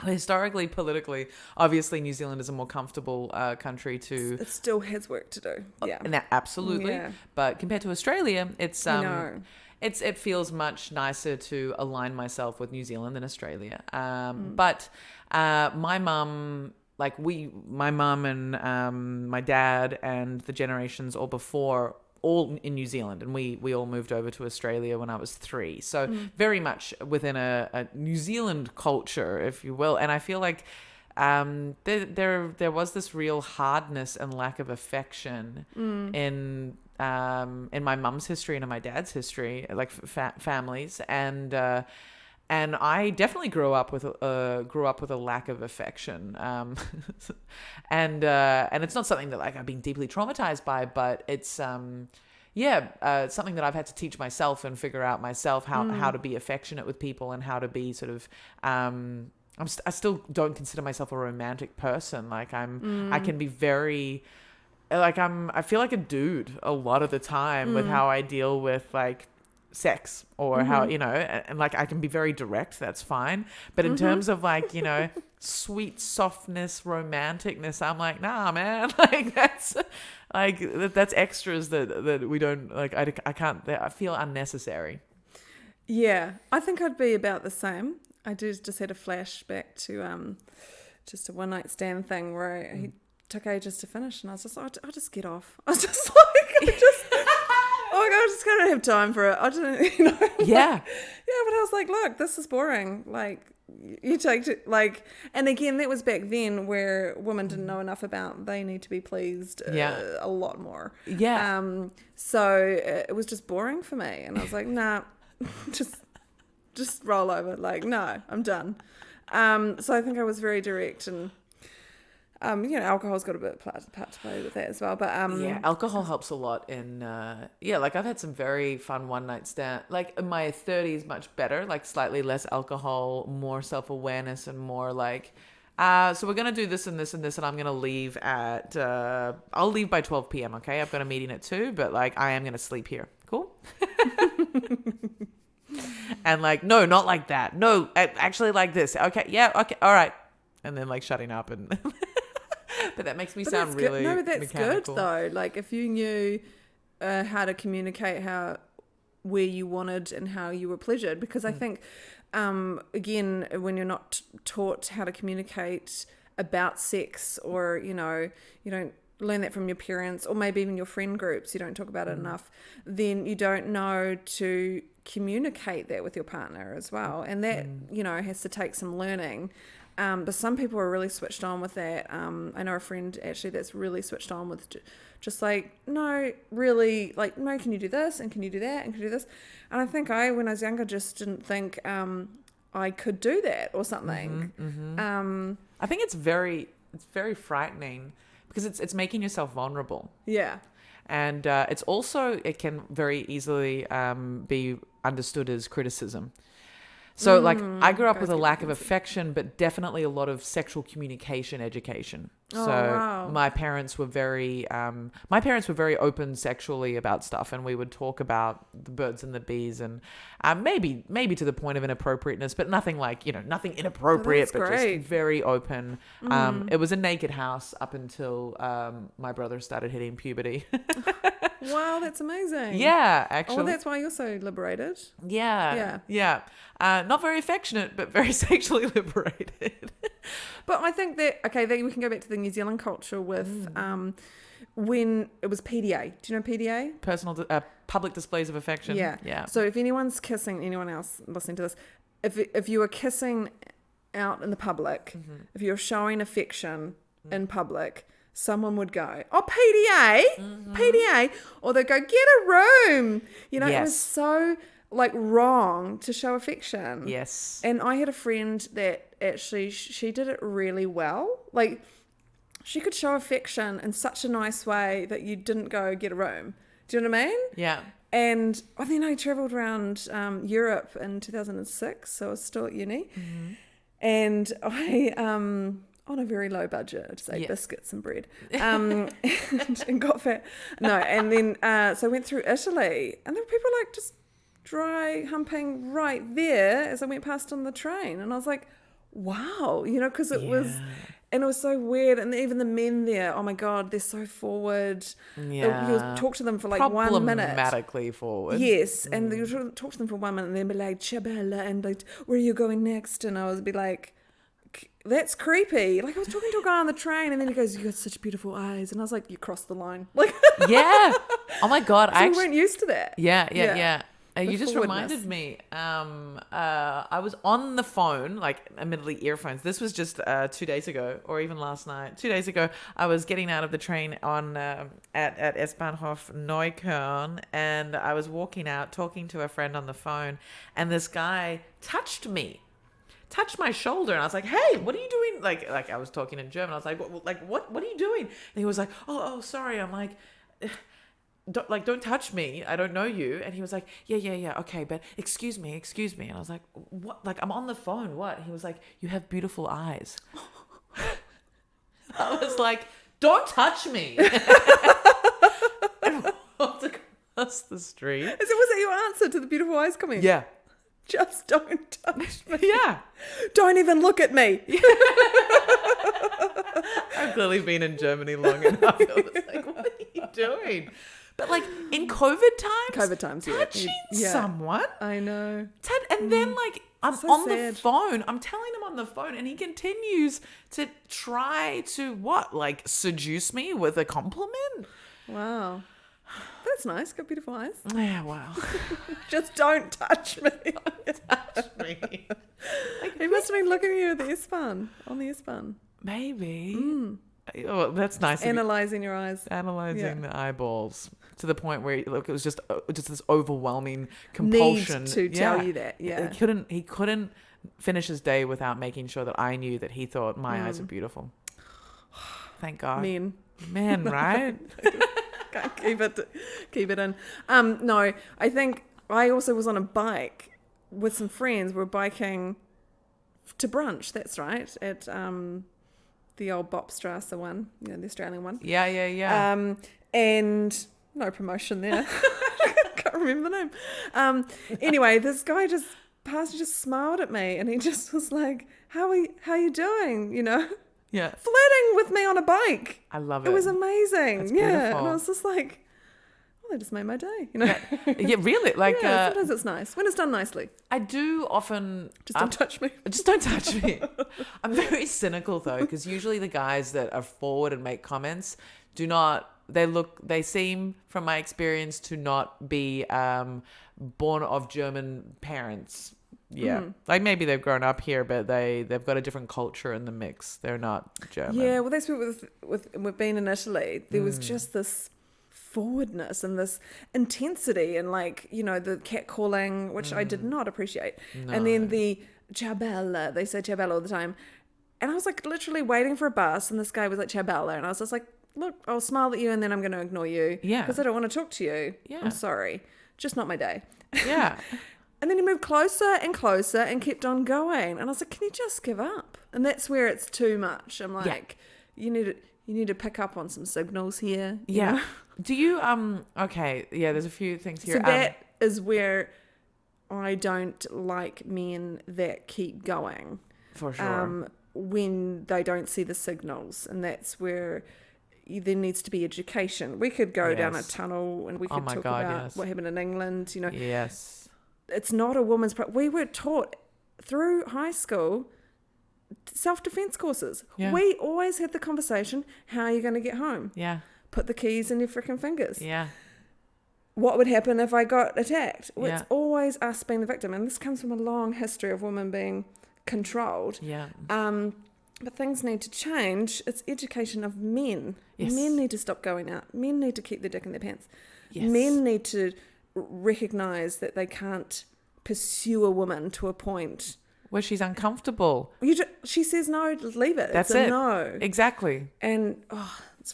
historically, politically, obviously, New Zealand is a more comfortable country to. It still has work to do. Yeah, absolutely. Yeah. But compared to Australia, it's No. it feels much nicer to align myself with New Zealand than Australia. But my mum, my mum and my dad and the generations all before, all in New Zealand, and we all moved over to Australia when I was 3. So very much within a New Zealand culture, if you will. And I feel like there was this real hardness and lack of affection in my mum's history and in my dad's history, like families, and I definitely grew up with a lack of affection, and it's not something that like I've been deeply traumatized by, but it's something that I've had to teach myself and figure out myself how to be affectionate with people and how to be sort of I still don't consider myself a romantic person. Like I can be very, like I feel like a dude a lot of the time with how I deal with like sex or how, and like I can be very direct. That's fine. But in terms of like, sweet softness, romanticness, I'm like, nah, man, like that's extras that we don't like. I can't, I feel unnecessary. Yeah, I think I'd be about the same. I just had a flashback to just a one night stand thing where he took ages to finish, and I was just like, I'll just get off. I was just like, I just don't have time for it. I didn't, Yeah. Yeah, but I was like, look, this is boring. Like, you take it, like, and again, that was back then where women didn't know enough about they need to be pleased a lot more. Yeah. So it was just boring for me, and I was like, nah, just roll over. Like, no, I'm done. So I think I was very direct, and alcohol's got a bit of part to play with that as well. But alcohol helps a lot in like I've had some very fun one night stand. Like in my 30s, much better. Like slightly less alcohol, more self awareness, and more like. So we're gonna do this and this and this, and I'm gonna leave at. I'll leave by 12 p.m. Okay, I've got a meeting at 2, but like I am gonna sleep here. Cool. And like, no, not like that. No, actually like this. Okay, yeah, okay, all right. And then like shutting up and. But that makes me sound really good. No, that's mechanical. Good though. Like if you knew how to communicate where you wanted and how you were pleasured, because I think again, when you're not taught how to communicate about sex, or you don't learn that from your parents, or maybe even your friend groups, you don't talk about it enough, then you don't know to communicate that with your partner as well, and that has to take some learning. But some people are really switched on with that. I know a friend actually that's really switched on with just like, no, really, like, no, can you do this? And can you do that? And can you do this? And I think when I was younger, just didn't think I could do that or something. I think it's very frightening because it's making yourself vulnerable. Yeah. And it can very easily be understood as criticism. So like I grew up with a lack of affection, but definitely a lot of sexual communication education. So wow. my parents were very open sexually about stuff, and we would talk about the birds and the bees, and maybe to the point of inappropriateness, but nothing like, nothing inappropriate, but great. just very open. It was a naked house up until my brother started hitting puberty. Wow, that's amazing. Yeah, actually. Oh, well, that's why you're so liberated. Yeah. Not very affectionate, but very sexually liberated. But I think that, then we can go back to the New Zealand culture with when it was PDA. Do you know PDA? Personal, public displays of affection. Yeah. So if anyone's kissing anyone else listening to this, if you are kissing out in the public, if you're showing affection in public, someone would go, oh, PDA, or they'd go, get a room. It was so like wrong to show affection. Yes. And I had a friend that actually, she did it really well. Like she could show affection in such a nice way that you didn't go get a room. Do you know what I mean? Yeah. And then I travelled around Europe in 2006, so I was still at uni. Mm-hmm. And I, on a very low budget, just ate biscuits and bread, and got fat. No, and then, so I went through Italy, and there were people like just dry humping right there as I went past on the train. And I was like, wow, because it was... And it was so weird. And even the men there, oh my God, they're so forward. Yeah. You'll talk to them for like 1 minute. Problematically forward. Yes. And you'll talk to them for 1 minute and they'll be like, Chabella, and like, where are you going next? And I would be like, that's creepy. Like I was talking to a guy on the train and then he goes, you got such beautiful eyes. And I was like, you crossed the line. Like, yeah. Oh my God. So we weren't used to that. Yeah. You just forwardness. reminded me. I was on the phone, like admittedly earphones. This was just 2 days ago, or even last night. 2 days ago, I was getting out of the train on at S-Bahnhof Neukölln, and I was walking out talking to a friend on the phone, and this guy touched my shoulder, and I was like, "Hey, what are you doing?" Like I was talking in German. I was like, "What are you doing?" And he was like, "Oh, sorry." I'm like. Don't touch me. I don't know you. And he was like, yeah. Okay, but excuse me. And I was like, what? Like, I'm on the phone. What? He was like, you have beautiful eyes. I was like, don't touch me. And walked across the street. Was that your answer to the beautiful eyes comment? Yeah. Just don't touch me. Yeah. Don't even look at me. I've clearly been in Germany long enough. I was like, what are you doing? But like in COVID times, touching someone. I know. And then like I'm so on sad. the phone. I'm telling him on the phone, and he continues to try to like seduce me with a compliment. Wow. That's nice. Got beautiful eyes. Yeah, wow. Just don't touch me. Touch me. Like, He must have been looking at you at the S-Bahn, on the S-Bahn. Maybe. Oh, that's nice. Analysing your eyes. Analyzing the eyeballs to the point where it was just this overwhelming compulsion Need to tell you that. Yeah. He couldn't finish his day without making sure that I knew that he thought my eyes are beautiful. Thank God. Men, right? keep it in. No, I think I also was on a bike with some friends. We're biking to brunch. That's right, at the old Bopstrasse one, the Australian one. Yeah. And no promotion there. Can't remember the name. Anyway, this guy just smiled at me, and he just was like, "How you doing?" Yeah. Flirting with me on a bike. I love it. It was amazing. That's yeah. beautiful. And I was just like, well, they just made my day. Yeah, really. Like sometimes it's nice when it's done nicely. I do often Just don't touch me. Just don't touch me. I'm very cynical though, because usually the guys that are forward and make comments do not. They seem, from my experience, to not be born of German parents. Yeah, like maybe they've grown up here, but they've got a different culture in the mix. They're not German. Yeah, well, that's what we've been in Italy. There was just this forwardness and this intensity, and the catcalling, which I did not appreciate. No. And then the ciabella, they say ciabella all the time, and I was like literally waiting for a bus, and this guy was like ciabella, and I was just like, look, I'll smile at you, and then I'm going to ignore you. Yeah, because I don't want to talk to you. Yeah, I'm sorry, just not my day. Yeah. And then he moved closer and closer and kept on going. And I was like, can you just give up? And that's where it's too much. I'm like, you need to pick up on some signals here. Yeah. You know? Do you, okay. Yeah, there's a few things here. So that is where I don't like men that keep going. For sure. When they don't see the signals. And that's where there needs to be education. We could go down a tunnel and we could talk about what happened in England, Yes. It's not a woman's... We were taught through high school self-defense courses. Yeah. We always had the conversation, how are you going to get home? Yeah. Put the keys in your freaking fingers. Yeah. What would happen if I got attacked? Well, it's always us being the victim. And this comes from a long history of women being controlled. Yeah. But things need to change. It's education of men. Yes. Men need to stop going out. Men need to keep their dick in their pants. Yes. Men need to recognize that they can't pursue a woman to a point where she's uncomfortable. She says no, leave it. That's it's a it. no. Exactly. And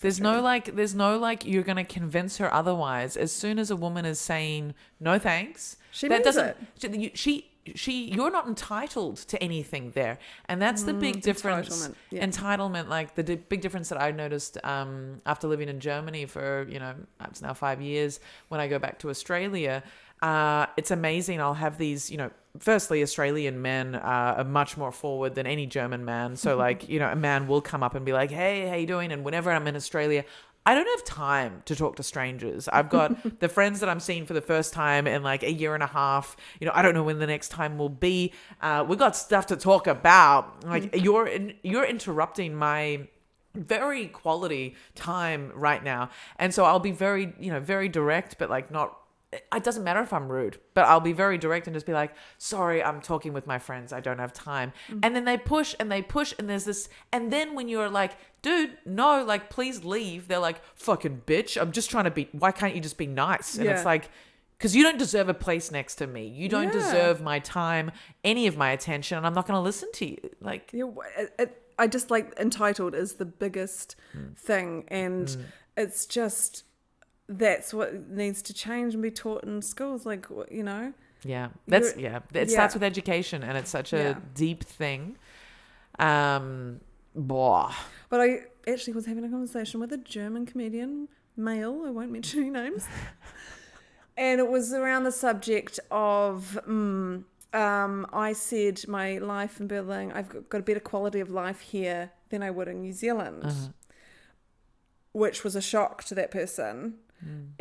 There's no like you're going to convince her otherwise. As soon as a woman is saying no thanks, she means it. You're not entitled to anything there. And that's the big difference. Entitlement, like the big difference that I noticed after living in Germany for, it's now 5 years. When I go back to Australia, it's amazing. I'll have these, firstly, Australian men are much more forward than any German man. So like, a man will come up and be like, hey, how you doing? And whenever I'm in Australia, I don't have time to talk to strangers. I've got the friends that I'm seeing for the first time in like a year and a half. I don't know when the next time will be. We've got stuff to talk about. Like you're interrupting my very quality time right now. And so I'll be very, very direct, but like not. It doesn't matter if I'm rude, but I'll be very direct and just be like, sorry, I'm talking with my friends. I don't have time. And then they push and there's this. And then when you're like, dude, no, like, please leave. They're like, fucking bitch. I'm just trying to why can't you just be nice? And it's like, because you don't deserve a place next to me. You don't deserve my time, any of my attention. And I'm not going to listen to you. Like, I just like entitled is the biggest thing. And it's just, that's what needs to change and be taught in schools, like, Yeah, it starts with education, and it's such a deep thing. But I actually was having a conversation with a German comedian, male, I won't mention any names, and it was around the subject of, I said my life in Berlin, I've got a better quality of life here than I would in New Zealand, which was a shock to that person.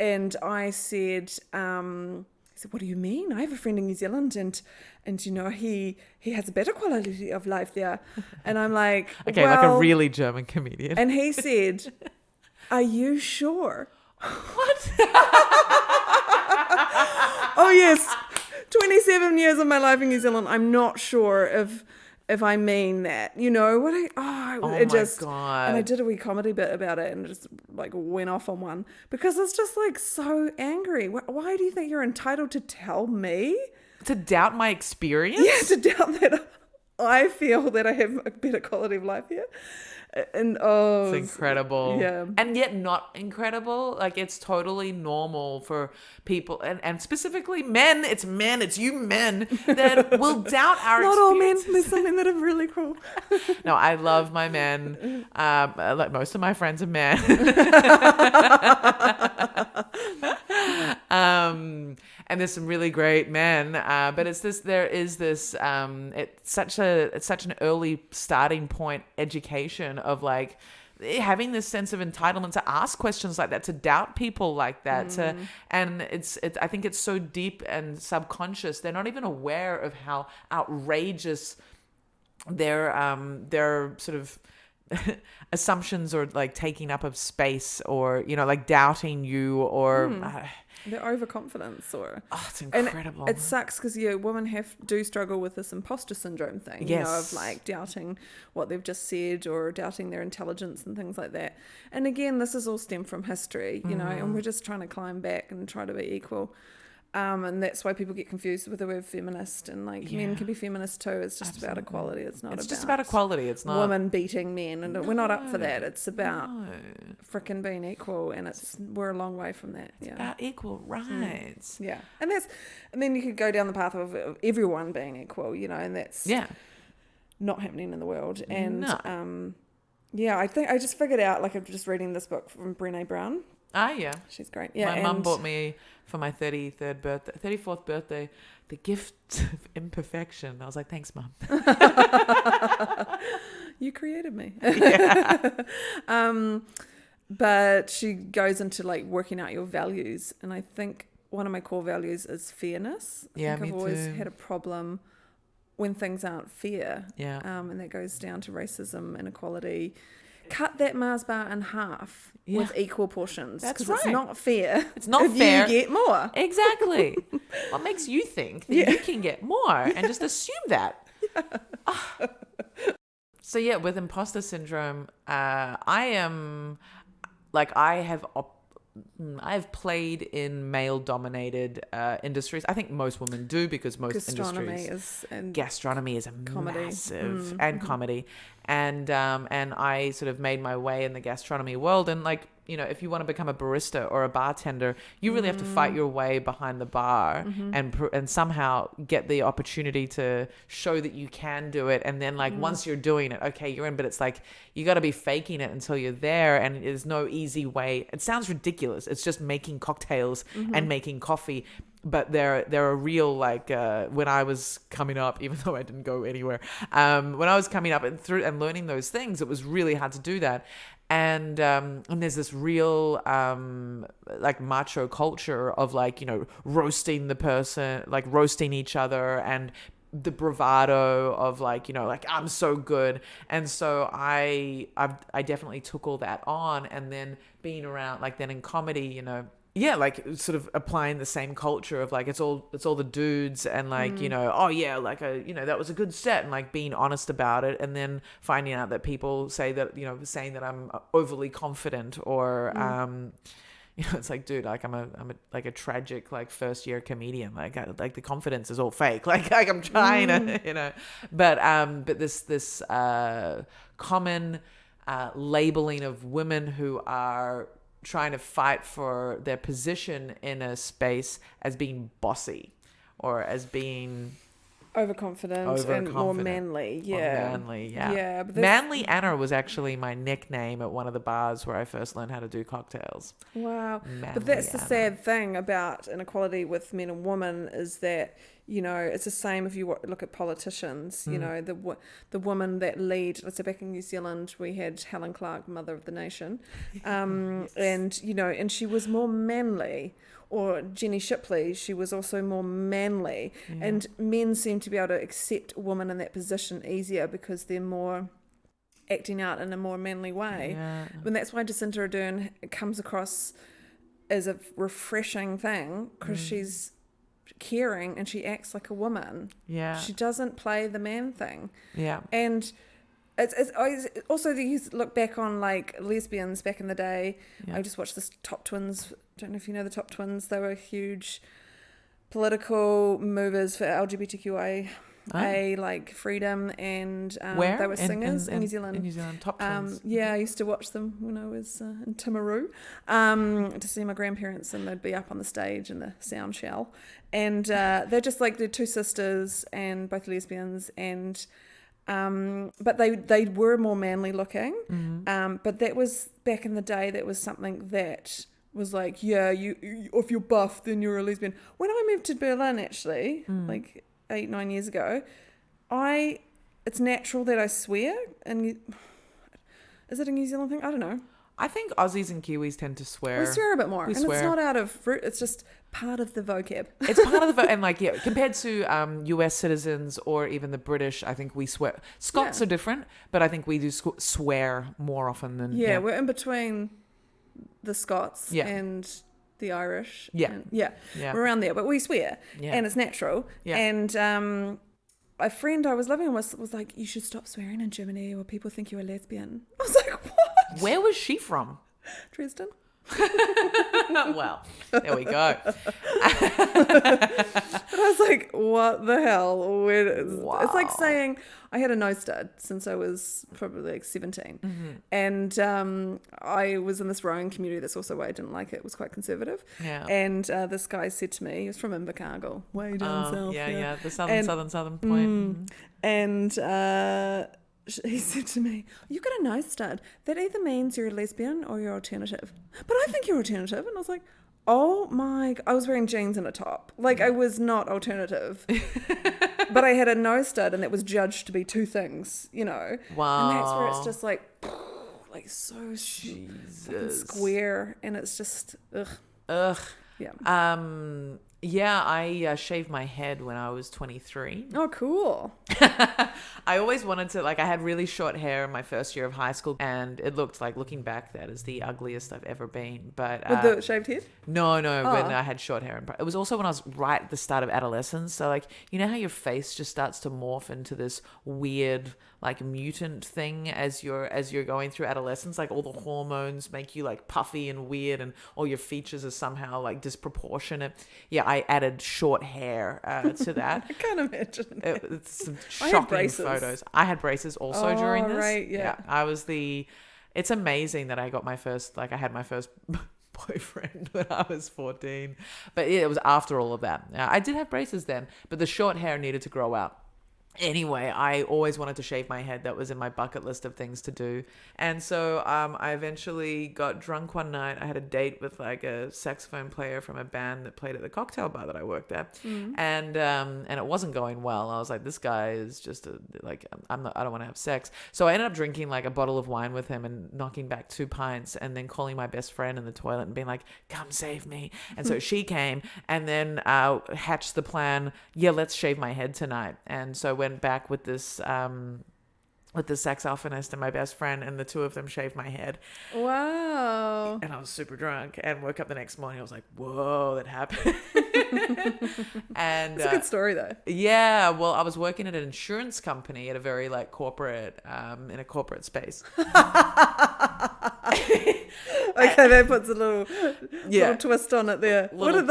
And I said, what do you mean? I have a friend in New Zealand and he has a better quality of life there. And I'm like, okay, like a really German comedian. And he said, are you sure? What? Oh yes, 27 years of my life in New Zealand. I'm not sure if I mean that, what God. And I did a wee comedy bit about it and just like went off on one because it's just like so angry. Why do you think you're entitled to tell me? To doubt my experience? Yeah, to doubt that I feel that I have a better quality of life here. And it's incredible. Yeah. And yet not incredible. Like, it's totally normal for people and specifically men, it's you men that will doubt our not all men, experiences. there's some men that are really cool. No, I love my men. Like most of my friends are men. And there's some really great men, but it's such an early starting point education of like having this sense of entitlement to ask questions like that, to doubt people like that, and I think it's so deep and subconscious. They're not even aware of how outrageous their sort of assumptions or like taking up of space or like doubting you or their overconfidence or it's incredible. And it sucks because women do struggle with this imposter syndrome thing, of like doubting what they've just said or doubting their intelligence and things like that. And again, this is all stemmed from history, and we're just trying to climb back and try to be equal. And that's why people get confused with the word feminist, and like men can be feminists too. It's just about equality. It's just about equality. It's not women beating men, and we're not up for that. It's about frickin' being equal, and we're a long way from that. It's about equal rights. Yeah, and then you could go down the path of everyone being equal, and that's not happening in the world. And I think I just figured out, like, I'm just reading this book from Brené Brown. Yeah, she's great. Yeah, my mum bought me for my 34th birthday, The Gift of Imperfection. I was like, thanks, Mum. You created me. Yeah. But she goes into like working out your values, and I think one of my core values is fairness. I've always had a problem when things aren't fair. Yeah. And that goes down to racism, inequality. Cut that Mars bar in half with equal portions. That's right. It's not fair. It's not if fair. You get more. Exactly. What makes you think that you can get more and just assume that? Yeah. So with imposter syndrome, I have played in male-dominated industries. I think most women do because most gastronomy is massive and comedy. and I sort of made my way in the gastronomy world. And like, you know, if you want to become a barista or a bartender, you really have to fight your way behind the bar and somehow get the opportunity to show that you can do it. And then like once you're doing it, okay, you're in. But it's like you got to be faking it until you're there, and there's no easy way. It sounds ridiculous. It's just making cocktails and making coffee. But they're a real, like, when I was coming up, even though I didn't go anywhere, when I was coming up and learning those things, it was really hard to do that. And there's this real like macho culture of like, you know, roasting the person, like roasting each other, and the bravado of like, you know, like I'm so good. And so I definitely took all that on, and then being around like then in comedy, you know. Yeah, like sort of applying the same culture of like it's all the dudes, and like you know, oh yeah, like you know, that was a good set, and like being honest about it, and then finding out that people say that, you know, saying that I'm overly confident, or you know, it's like, dude, like I'm a like a tragic like first year comedian, like like the confidence is all fake, like I'm trying to, you know, but this common labeling of women who are trying to fight for their position in a space as being bossy, or as being overconfident and more manly. Yeah. Yeah. But Manly Anna was actually my nickname at one of the bars where I first learned how to do cocktails. Wow. Manly but that's the Anna. sad thing about inequality with men and women, is that, you know, it's the same if you look at politicians. You know, the woman that lead, let's say back in New Zealand, we had Helen Clark, Mother of the Nation, and, you know, and she was more manly. Or Jenny Shipley, she was also more manly. Yeah. And men seem to be able to accept a woman in that position easier because they're more acting out in a more manly way. Yeah. And that's why Jacinta Ardern comes across as a refreshing thing, because she's caring and she acts like a woman. Yeah. She doesn't play the man thing. Yeah. And it's also, you look back on like lesbians back in the day. Yeah. I just watched this Top Twins. Don't know if you know the Top Twins. They were huge political movers for LGBTQIA like freedom, and where? They were singers in New Zealand. In New Zealand, Top Twins. Yeah, I used to watch them when I was in Timaru to see my grandparents, and they'd be up on the stage in the sound shell, and they're just like, they're two sisters and both lesbians, and but they were more manly looking. But that was back in the day. That was something that was like, yeah, you if you're buff, then you're a lesbian. When I moved to Berlin, actually, like 8-9 years ago, it's natural that I swear. And is it a New Zealand thing? I don't know. I think Aussies and Kiwis tend to swear. We swear a bit more, and it's not out of fruit. It's just part of the vocab. It's part of the and like, yeah, compared to US citizens or even the British, I think we swear. Scots are different, but I think we do swear more often than we're in between the Scots and the Irish. And, we're around there, but we swear, and it's natural. And a friend I was living with was like, you should stop swearing in Germany or people think you're a lesbian. I was like, what? Where was she from? Dresden. Well, there we go. But I was like, what the hell? Wow. It's like saying I had a nose stud since I was probably like 17. And I was in this rowing community. That's also why I didn't like it. It was quite conservative. Yeah. And this guy said to me, he was from Invercargill, way down south. Yeah, the southern point. And he said to me, you've got a nose stud. That either means you're a lesbian or you're alternative. But I think you're alternative. And I was like, oh my God. I was wearing jeans and a top. Like, I was not alternative. But I had a nose stud, and that was judged to be two things, you know. Wow. And that's where it's just like so square. And it's just, ugh. Yeah. Yeah, I shaved my head when I was 23. Oh, cool. I always wanted to, like, I had really short hair in my first year of high school, and it looked like, looking back, that is the ugliest I've ever been. But with the shaved head? No, when I had short hair. It was also when I was right at the start of adolescence. So, like, you know how your face just starts to morph into this weird, like, mutant thing as you're going through adolescence? Like, all the hormones make you, like, puffy and weird, and all your features are somehow, like, disproportionate. Yeah, I added short hair to that. I can't imagine that. It's some shocking braces. photos. I had braces also during this. Right, yeah. I was it's amazing that I got I had my first boyfriend when I was 14. But yeah, it was after all of that. I did have braces then, but the short hair needed to grow out. Anyway, I always wanted to shave my head. That was in my bucket list of things to do. And so I eventually got drunk one night. I had a date with like a saxophone player from a band that played at the cocktail bar that I worked at. And it wasn't going well. I was like, this guy is just I don't want to have sex. So I ended up drinking like a bottle of wine with him and knocking back 2 pints and then calling my best friend in the toilet and being like, come save me. And so she came and then hatched the plan, let's shave my head tonight. And so went back with this saxophonist and my best friend, and the two of them shaved my head. Wow. And I was super drunk and woke up the next morning. I was like, whoa, that happened. And it's a good story though. Yeah, well, I was working at an insurance company at a very like corporate in a corporate space. Okay, that puts a little twist on it there. What did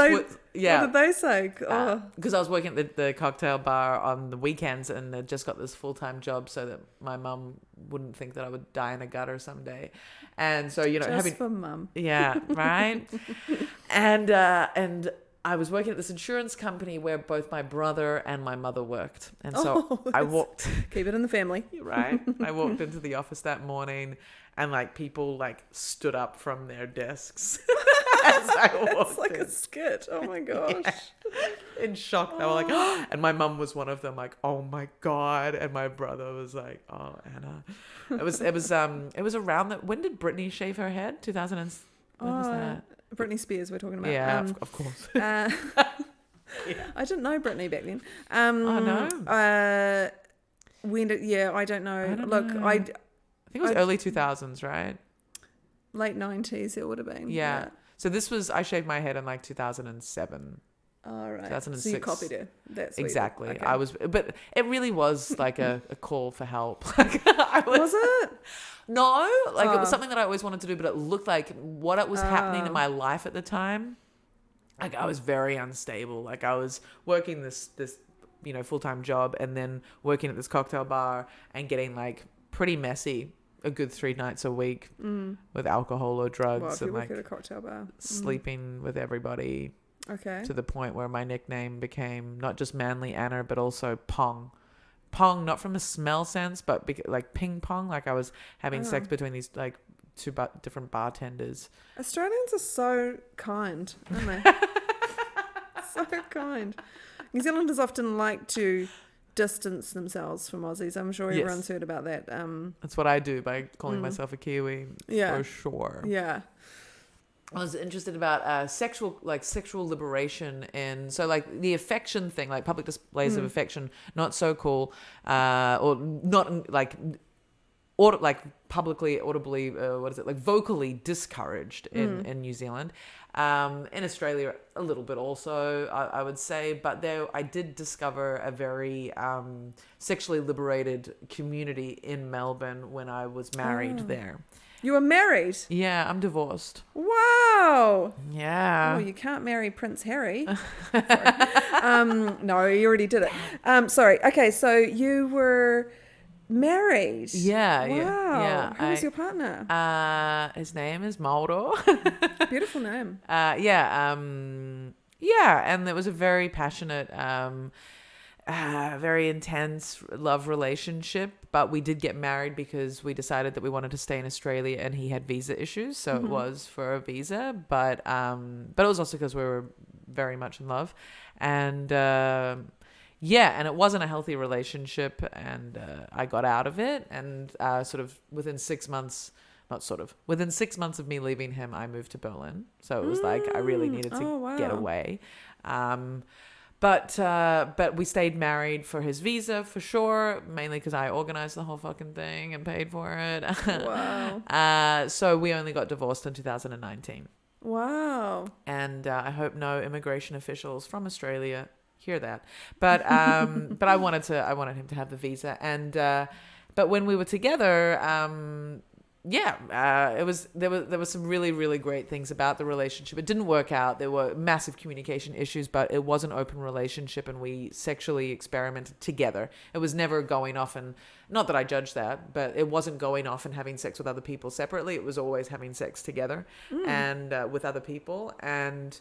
they say? Because I was working at the cocktail bar on the weekends and they'd just got this full-time job so that my mum wouldn't think that I would die in a gutter someday. And so, just for mum. Yeah, right? And I was working at this insurance company where both my brother and my mother worked. And so I walked... Keep it in the family. Right? I walked into the office that morning and like people like stood up from their desks as I walked It's like in. a skit. Oh my gosh. Yeah. In shock. They were like, oh. And my mum was one of them, like, oh my God. And my brother was like, oh, Anna. It was around that. When did Britney shave her head? 2000 and when was that? Britney Spears we're talking about. Yeah, of course. Yeah. I didn't know Britney back then. Oh no. When did? Yeah, I don't know. Look, I think it was early 2000s, right? Late 90s it would have been. Yeah. So I shaved my head in like 2007. All right. 2006. So you copied it. That's exactly. Okay. But it really was like a call for help. Was it? No, like it was something that I always wanted to do, but it looked like what was happening in my life at the time. Like I was very unstable. Like I was working this full-time job and then working at this cocktail bar and getting like pretty messy a good 3 nights a week with alcohol or drugs. Well, if you and work like at a cocktail bar. sleeping with everybody. Okay. To the point where my nickname became not just Manly Anna, but also Pong. Pong, not from a smell sense, but like ping pong. Like I was having sex between these like 2 different bartenders. Australians are so kind, aren't they? So kind. New Zealanders often like to distance themselves from Aussies. I'm sure everyone's heard about that. That's what I do by calling myself a Kiwi. Yeah. For sure. Yeah. I was interested about sexual liberation, and so like the affection thing, like public displays of affection, not so cool, or not like publicly, audibly, vocally discouraged in New Zealand. In Australia, a little bit also, I would say, but I did discover a very sexually liberated community in Melbourne when I was married there. You were married? Yeah, I'm divorced. Wow. Yeah. Oh, you can't marry Prince Harry. No, you already did it. Sorry. Okay, so you were married. Yeah. Wow. Yeah. Who was your partner? His name is Mauro. Beautiful name. Yeah. And it was a very passionate, very intense love relationship, but we did get married because we decided that we wanted to stay in Australia and he had visa issues, so it was for a visa, but it was also because we were very much in love, and and it wasn't a healthy relationship, and I got out of it, and within 6 months of me leaving him, I moved to Berlin, so it was like I really needed to get away. But we stayed married for his visa, for sure, mainly because I organized the whole fucking thing and paid for it. Wow. So we only got divorced in 2019. Wow. And I hope no immigration officials from Australia hear that. But but I wanted him to have the visa. And but when we were together, there were some really, really great things about the relationship. It didn't work out. There were massive communication issues, but it was an open relationship and we sexually experimented together. It was never going off and, not that I judge that, but it wasn't going off and having sex with other people separately. It was always having sex together and with other people. And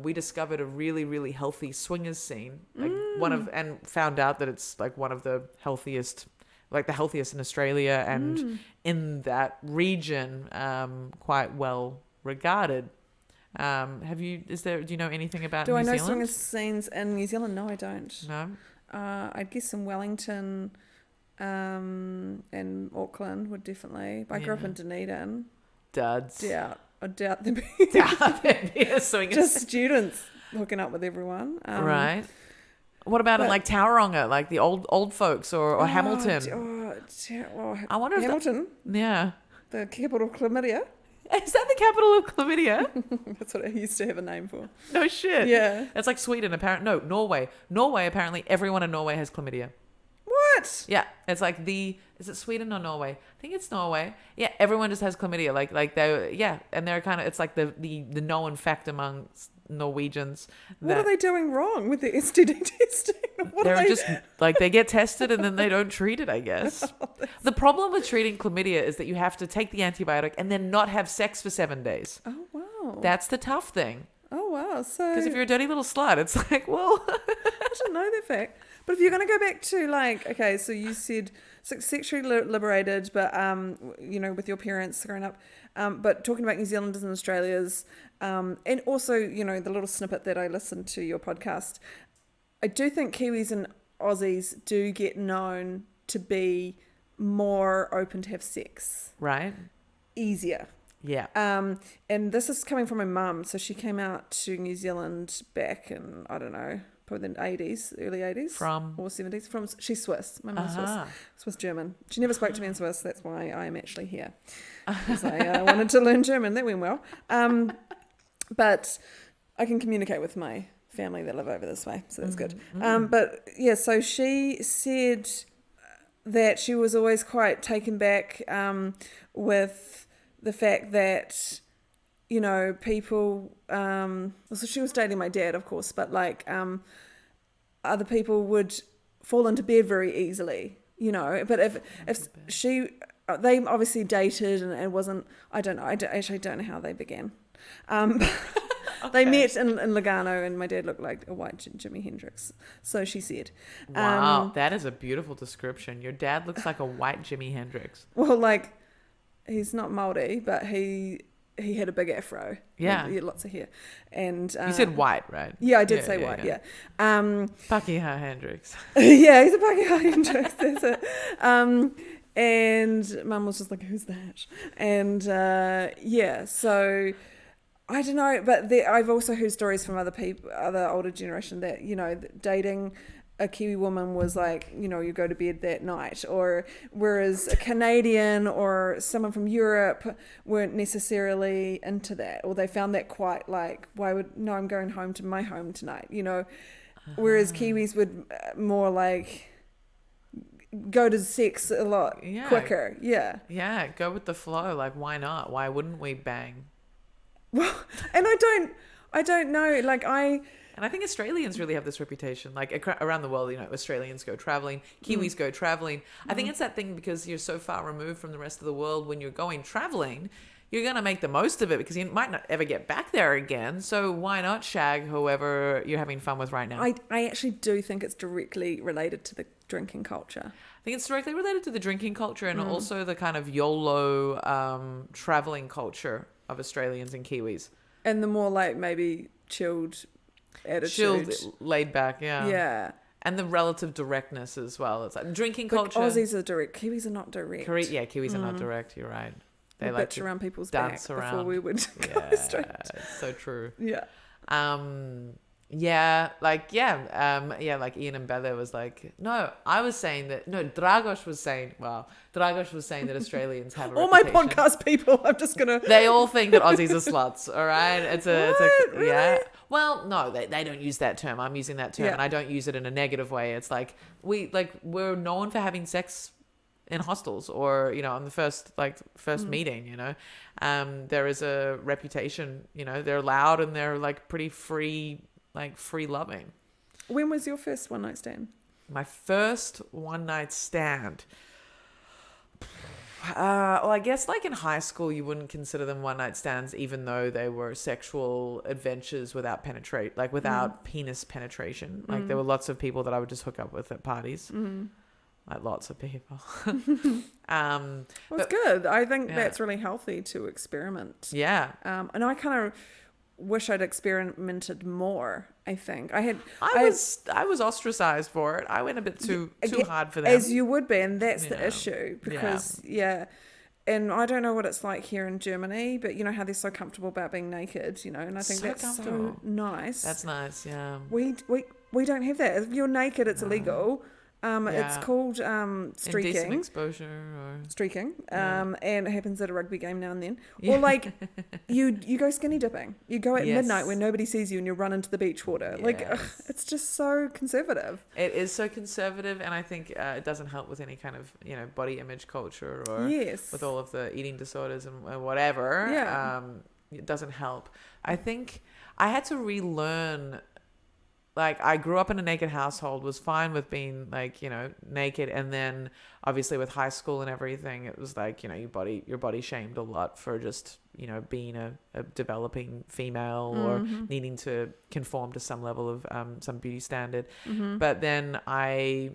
we discovered a really, really healthy swingers scene, like and found out that it's like one of the healthiest, like the healthiest in Australia and in that region, quite well regarded. Do you know anything about New Zealand? Do I know swingers scenes in New Zealand? No, I don't. No? I'd guess in Wellington and Auckland would definitely. I grew up in Dunedin. Duds. I doubt there'd be a swingers. just students hooking up with everyone. Right. What about in like Tauranga, like the old folks or Hamilton? I wonder if Hamilton. Yeah. The capital of chlamydia. Is that the capital of chlamydia? That's what it used to have a name for. No shit. Yeah. It's like Sweden, apparently. No, Norway. Norway, apparently, everyone in Norway has chlamydia. What? Yeah. It's like is it Sweden or Norway? I think it's Norway. Yeah, everyone just has chlamydia. And they're kind of, it's like the known fact among Norwegians. What are they doing wrong with the STD testing? They're just like, they get tested and then they don't treat it, I guess. The problem with treating chlamydia is that you have to take the antibiotic and then not have sex for 7 days. Oh, wow. That's the tough thing. Oh, wow. So, because if you're a dirty little slut, it's like, well. I didn't know that fact. But if you're going to go back to like, okay, so you said sexually liberated, but, with your parents growing up, but talking about New Zealanders and Australians, and also, the little snippet that I listened to your podcast, I do think Kiwis and Aussies do get known to be more open to have sex. Right. Easier. Yeah. And this is coming from my mum. So she came out to New Zealand back in, I don't know, probably the 80s, early 80s. From? Or 70s. She's Swiss. My mum's Swiss German. She never spoke to me in Swiss. That's why I am actually here. Because I wanted to learn German. That went well. But I can communicate with my family that live over this way. So that's good. But yeah, so she said that she was always quite taken back with the fact that, people, so she was dating my dad, of course, but like other people would fall into bed very easily, but if they obviously dated and it wasn't, I don't know, actually don't know how they began. They met in Lugano and my dad looked like a white Jimi Hendrix. So she said. Wow, that is a beautiful description. Your dad looks like a white Jimi Hendrix. Well, like, he's not Māori, but he had a big afro. Yeah. He had lots of hair. And you said white, right? Yeah, I did say white, yeah. Pakeha Hendrix. Yeah, he's a Pakeha Hendrix, that's it. And Mum was just like, who's that? And so I don't know, but I've also heard stories from other people, other older generation that, dating a Kiwi woman was like, you go to bed that night, or whereas a Canadian or someone from Europe weren't necessarily into that, or they found that quite like, I'm going home to my home tonight, whereas Kiwis would more like go to sex a lot quicker. Yeah, go with the flow. Like, why not? Why wouldn't we bang? Well, and I don't know, like And I think Australians really have this reputation, like around the world, Australians go traveling, Kiwis go traveling. I think it's that thing because you're so far removed from the rest of the world. When you're going traveling, you're going to make the most of it because you might not ever get back there again. So why not shag whoever you're having fun with right now? I actually do think it's directly related to the drinking culture. I think it's directly related to the drinking culture and also the kind of YOLO traveling culture of Australians and Kiwis. And the more like maybe chilled attitude. Chilled, laid back, yeah. Yeah. And the relative directness as well. It's like drinking But culture. Aussies are direct. Kiwis are not direct. Kiwis are not direct. You're right. They like bitch around people's dance back around. before we would go straight. It's so true. Yeah. Like Ian and Bella was like, no, I was saying that, no, Dragos was saying that Australians have a all my reputation. podcast people, I'm just going to... They all think that Aussies are sluts, all right? Really? Yeah. Well, no, they don't use that term. I'm using that term and I don't use it in a negative way. It's like, we're known for having sex in hostels or, on the first meeting, there is a reputation, they're loud and they're like pretty free loving. When was your first one night stand? My first one night stand. Well, I guess like in high school, you wouldn't consider them one night stands, even though they were sexual adventures without penis penetration. Like there were lots of people that I would just hook up with at parties. Like lots of people. Well, it's good. I think that's really healthy to experiment. Yeah. And I kind of wish I'd experimented more. I think I was ostracized for it. I went a bit too hard for them, as you would be, and that's the issue because and I don't know what it's like here in Germany, but you know how they're so comfortable about being naked, and I think that's so nice. That's nice. Yeah. We don't have that. If you're naked, it's illegal. It's called streaking. Indecent exposure or streaking. And it happens at a rugby game now and then. Or like you go skinny dipping. You go at midnight when nobody sees you and you run into the beach water. Like it's just so conservative. It is so conservative, and I think it doesn't help with any kind of body image culture or with all of the eating disorders and whatever. It doesn't help. I think I had to relearn. Like I grew up in a naked household, was fine with being like, naked. And then obviously with high school and everything, it was like, your body shamed a lot for just, being a developing female or needing to conform to some level of some beauty standard. But then I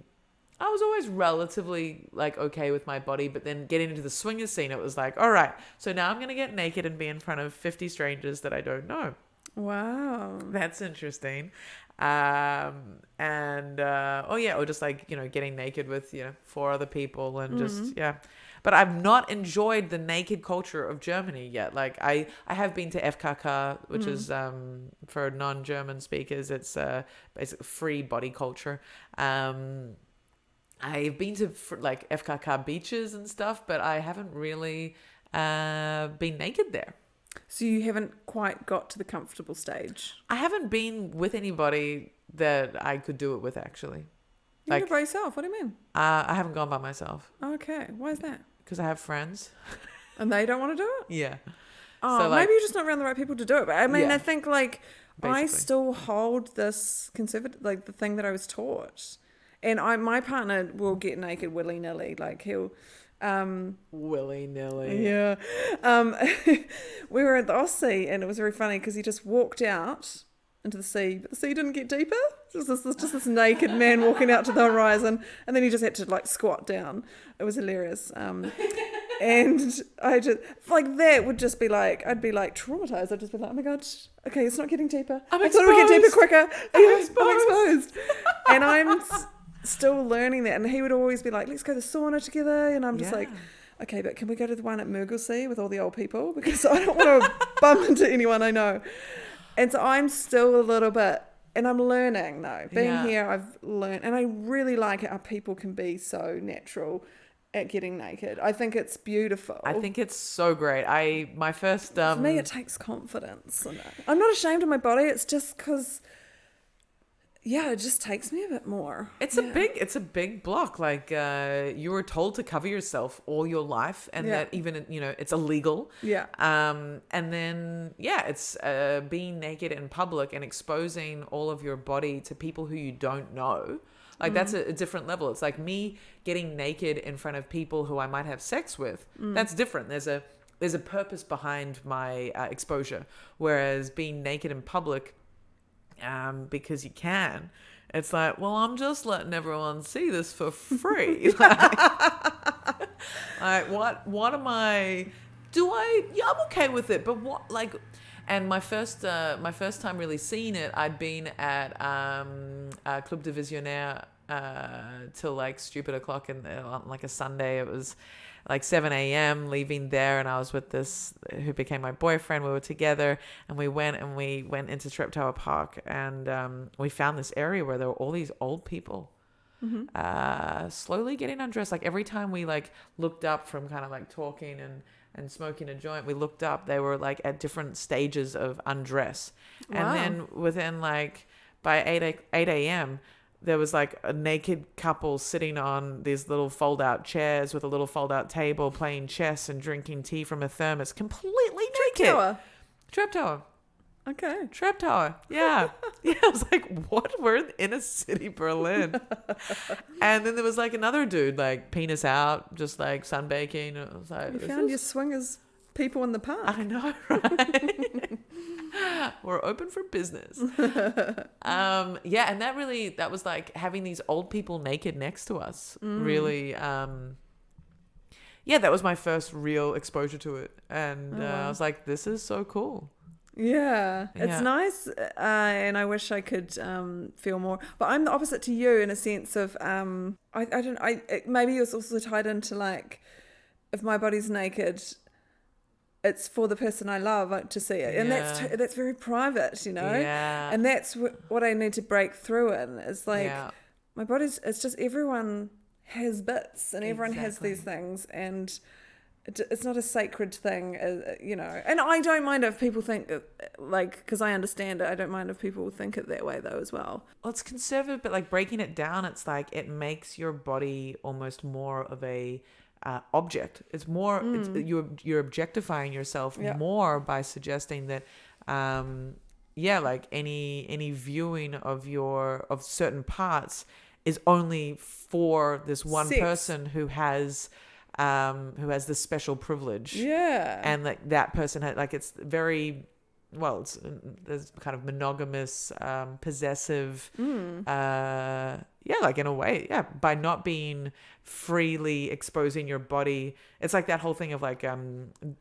was always relatively like okay with my body, but then getting into the swingers scene, it was like, all right, so now I'm going to get naked and be in front of 50 strangers that I don't know. Wow. That's interesting. Or just like, getting naked with, 4 other people and just, But I've not enjoyed the naked culture of Germany yet. Like I have been to FKK, which is, for non-German speakers, it's basically free body culture. I've been to like FKK beaches and stuff, but I haven't really, been naked there. So you haven't quite got to the comfortable stage? I haven't been with anybody that I could do it with, actually. You can do it by yourself? What do you mean? I haven't gone by myself. Okay. Why is that? Because I have friends. And they don't want to do it? Yeah. Oh, so maybe you're just not around the right people to do it. But I mean, I think like basically. I still hold this conservative, like the thing that I was taught. And my partner will get naked willy-nilly. Like he'll... willy-nilly. Yeah. We were at the Aussie and it was very funny because he just walked out into the sea, but the sea didn't get deeper. It was just this naked man walking out to the horizon, and then he just had to like squat down. It was hilarious. And I just like that would just be like, I'd be like traumatized. I'd just be like, oh my god, okay, it's not getting deeper. I thought it would get deeper quicker. I'm exposed. And I'm still learning that, and he would always be like, let's go to the sauna together, and I'm just like, okay, but can we go to the one at Merglesea with all the old people, because I don't want to bump into anyone I know. And so I'm still a little bit, and I'm learning though. Being here, I've learned, and I really like it how people can be so natural at getting naked. I think it's beautiful. I think it's so great. My first for me, it takes confidence. I'm not ashamed of my body. It's just because it just takes me a bit more. It's a big block. Like you were told to cover yourself all your life, and that even it's illegal. Yeah. And then it's being naked in public and exposing all of your body to people who you don't know. Like that's a different level. It's like me getting naked in front of people who I might have sex with. That's different. There's a purpose behind my exposure. Whereas being naked in public, because you can, it's like, well, I'm just letting everyone see this for free. like what am I? I'm okay with it, but what like? And my first time really seeing it, I'd been at Club de Visionnaire till like stupid o'clock on like a Sunday. It was like 7 a.m. leaving there, and I was with this who became my boyfriend. We were together, and we went into Treptower Park, and we found this area where there were all these old people slowly getting undressed. Like every time we like looked up from kind of like talking and smoking a joint, we looked up, they were like at different stages of undress. Wow. And then within like by 8 a.m. there was like a naked couple sitting on these little fold out chairs with a little fold out table playing chess and drinking tea from a thermos, completely naked. Trap tower. Okay. Trap tower. Yeah. Yeah. I was like, what? We're in inner city Berlin. And then there was like another dude, like penis out, just like sunbaking. And I was like, You found your swingers people in the park. I know, right? We're open for business. Yeah, and that was like having these old people naked next to us. Really, yeah, that was my first real exposure to it. And I was like, this is so cool. Yeah, it's nice, and I wish I could feel more. But I'm the opposite to you in a sense of maybe it's also tied into like, if my body's naked, it's for the person I love to see it, and that's very private, you know. Yeah. And that's what I need to break through in. Is like my body's. It's just everyone has bits, and everyone has these things, and it's not a sacred thing, you know. And I don't mind if people think like, because I understand it. I don't mind if people think it that way though as well. Well, it's conservative, but like breaking it down, it's like it makes your body almost more of a object. It's more you're objectifying yourself more by suggesting that like any viewing of certain parts is only for this one person who has this special privilege, and like that person had, like, it's very there's kind of monogamous, possessive, like in a way, by not being freely exposing your body. It's like that whole thing of like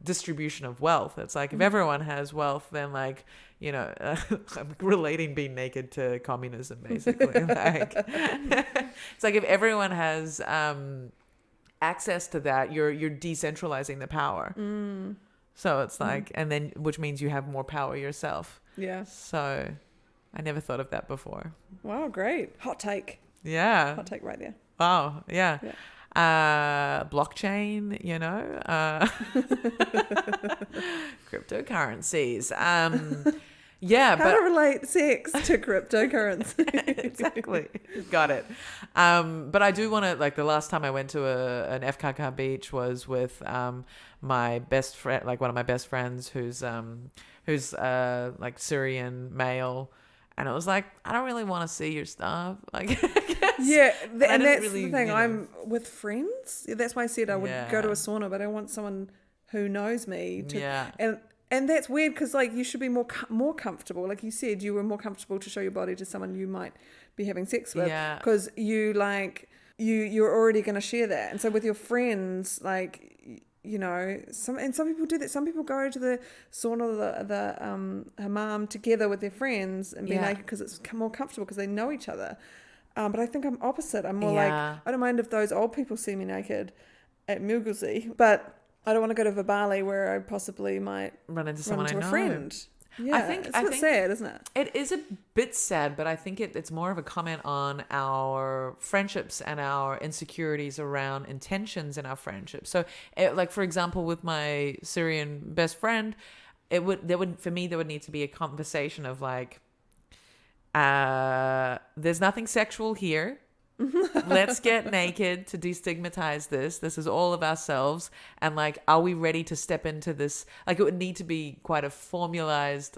distribution of wealth. It's like if everyone has wealth, then like, you know, I'm relating being naked to communism basically. Like it's like if everyone has access to that, you're decentralizing the power. So it's like, and then which means you have more power yourself. Yeah. So I never thought of that before. Wow, great. Hot take. Yeah. Hot take right there. Wow. Yeah. Blockchain, you know, cryptocurrencies. Yeah, how to relate sex to cryptocurrency. Exactly. Got it. But I do want to, like, the last time I went to an FKK beach was with my best friend, like one of my best friends who's like Syrian male. And it was like, I don't really want to see your stuff. Like, yeah, and that's really, the thing. you know, I'm with friends. That's why I said I would go to a sauna, but I want someone who knows me to. And that's weird because, like, you should be more comfortable. Like you said, you were more comfortable to show your body to someone you might be having sex with, because you're already going to share that. And so with your friends, like, you know, some people do that. Some people go to the sauna, the hammam together with their friends and be naked because it's more comfortable because they know each other. But I think I'm opposite. I'm more like, I don't mind if those old people see me naked at Milgulsey, but I don't want to go to Vibali where I possibly might run into someone I know. A friend. Yeah, it's a bit sad, isn't it? It is a bit sad, but I think it's more of a comment on our friendships and our insecurities around intentions in our friendships. So, like, for example, with my Syrian best friend, there would need to be a conversation of like, there's nothing sexual here. Let's get naked to destigmatize this. This is all of ourselves. And like, are we ready to step into this? Like, it would need to be quite a formalized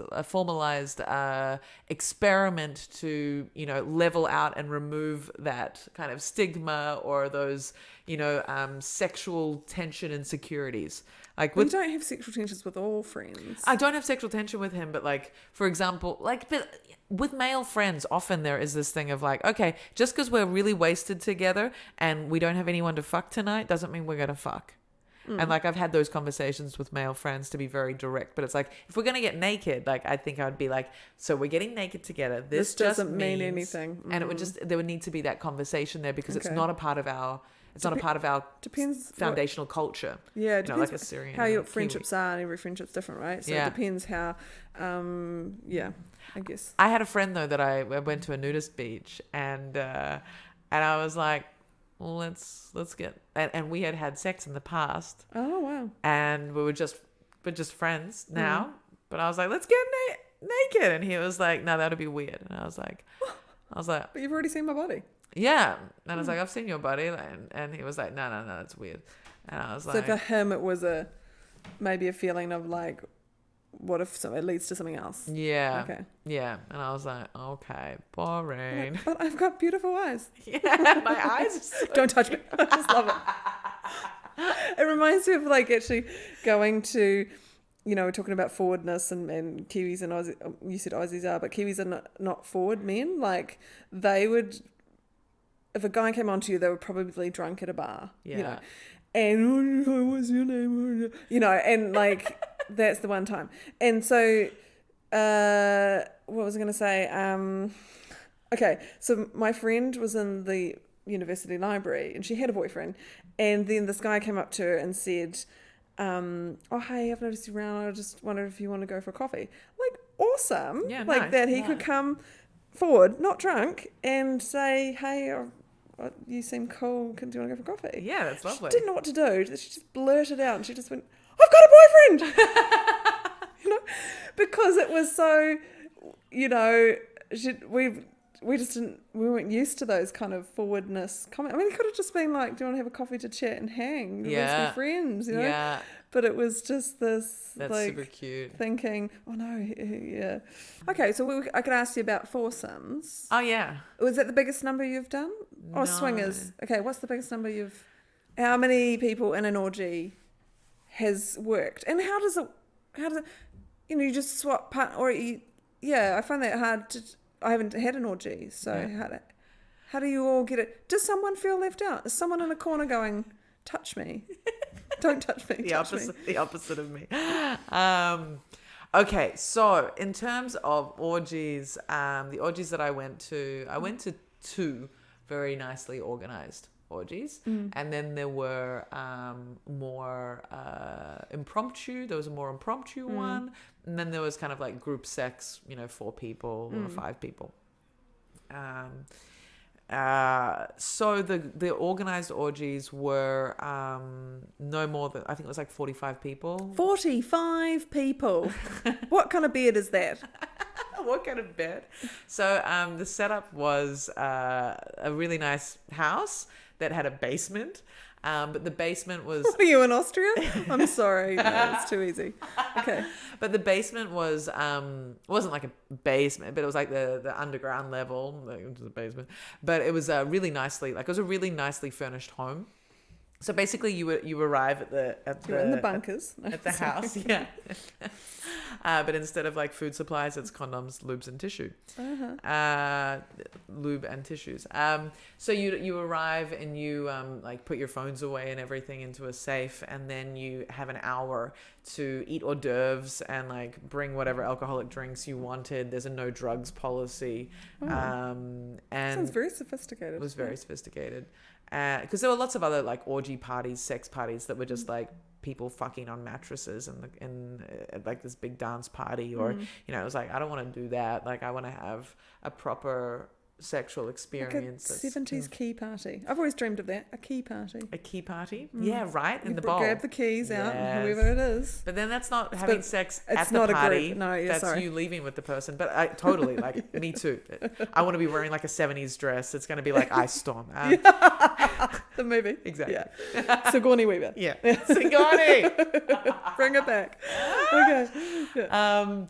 experiment to, you know, level out and remove that kind of stigma or those, you know, sexual tension insecurities. Like, you don't have sexual tensions with all friends. I don't have sexual tension with him, but like, for example, like, but with male friends, often there is this thing of like, okay, just because we're really wasted together and we don't have anyone to fuck tonight doesn't mean we're going to fuck. And like, I've had those conversations with male friends to be very direct, but it's like, if we're going to get naked, like, I think I would be like, so we're getting naked together. This doesn't mean anything. And it would there would need to be that conversation there because it's not a part of our, foundational culture. Yeah, it depends, like a Syrian how your friendships are, and every friendship's different, right? So it depends how, I guess. I had a friend though that I went to a nudist beach and I was like, let's get, and we had sex in the past. Oh wow! And we're just friends now. But I was like, let's get naked, and he was like, no, that'd be weird. And I was like, I was like, But you've already seen my body. yeah. And I was like, I've seen your body. And he was like, no, that's weird. And I was So like, for him, it was maybe a feeling of like, what if it leads to something else? yeah. Okay. Yeah. And I was like, okay, boring. But I've got beautiful eyes. Yeah, my eyes are so Don't touch me. I just love it. It reminds me of like actually going to, we're talking about forwardness and Kiwis and Aussie. You said Aussies are, but Kiwis are not forward men. Like they would, if a guy came onto you, they were probably drunk at a bar. Yeah. And what's your name? And like that's the one time. And so, what was I going to say? Okay, so my friend was in the university library and she had a boyfriend, and then this guy came up to her and said, oh hey, I've noticed you around, I just wondered if you want to go for a coffee. Like awesome. Yeah, like nice, that he could come forward, not drunk, and say, hey, you seem cool, do you want to go for coffee? Yeah, that's lovely. She didn't know what to do. She just blurted out and she just went, I've got a boyfriend. Because it was so, we just didn't, we weren't used to those kind of forwardness comments. I mean, it could have just been like, do you want to have a coffee to chat and hang? Let's be friends, Yeah. But it was just this, that's like, super cute. thinking, oh no, yeah. Okay, so I could ask you about foursomes. Oh, yeah. Was that the biggest number you've done? Or No. swingers? Okay, what's the biggest number how many people in an orgy has worked? And how does it, you just swap part, I find that hard I haven't had an orgy, so how do you all get it? Does someone feel left out? Is someone in a corner going, touch me? Don't touch me. The opposite of me. Okay, so in terms of orgies, the orgies that I went to two very nicely organized orgies, and then there were more impromptu. There was a more impromptu one, and then there was kind of like group sex, 4 people or 5 people. So the organized orgies were no more than, I think it was like 45 people. 45 people. What kind of beard is that? What kind of bed? So the setup was a really nice house that had a basement. But the basement was... What are you, in Austria? I'm sorry. No, it's too easy. Okay. But the basement was... wasn't like a basement, but it was like the underground level. It was a basement. But it was really nicely... Like, it was a really nicely furnished home. So basically you arrive You're in the bunkers. At the house, yeah. But instead of like food supplies, it's condoms, lubes, and tissue. Lube and tissues. So you arrive and you like put your phones away and everything into a safe, and then you have an hour to eat hors d'oeuvres and like bring whatever alcoholic drinks you wanted. There's a no drugs policy. And sounds very sophisticated. It was very sophisticated. Because there were lots of other like orgy parties, sex parties that were just like people fucking on mattresses in like this big dance party, or it was like, I don't want to do that. Like, I want to have a proper sexual experience. Like a 70s key party. I've always dreamed of that. A key party. A key party? Yeah, right. In the bowl. Grab the keys out, whoever it is. But then that's not having sex at the not party. A group. No, yeah, that's sorry. you leaving with the person. But I totally, like, me too. I want to be wearing like a 70s dress. It's going to be like Ice Storm. The movie. Exactly. Yeah. Sigourney Weaver. Yeah. Sigourney! Bring it back. Okay. Yeah.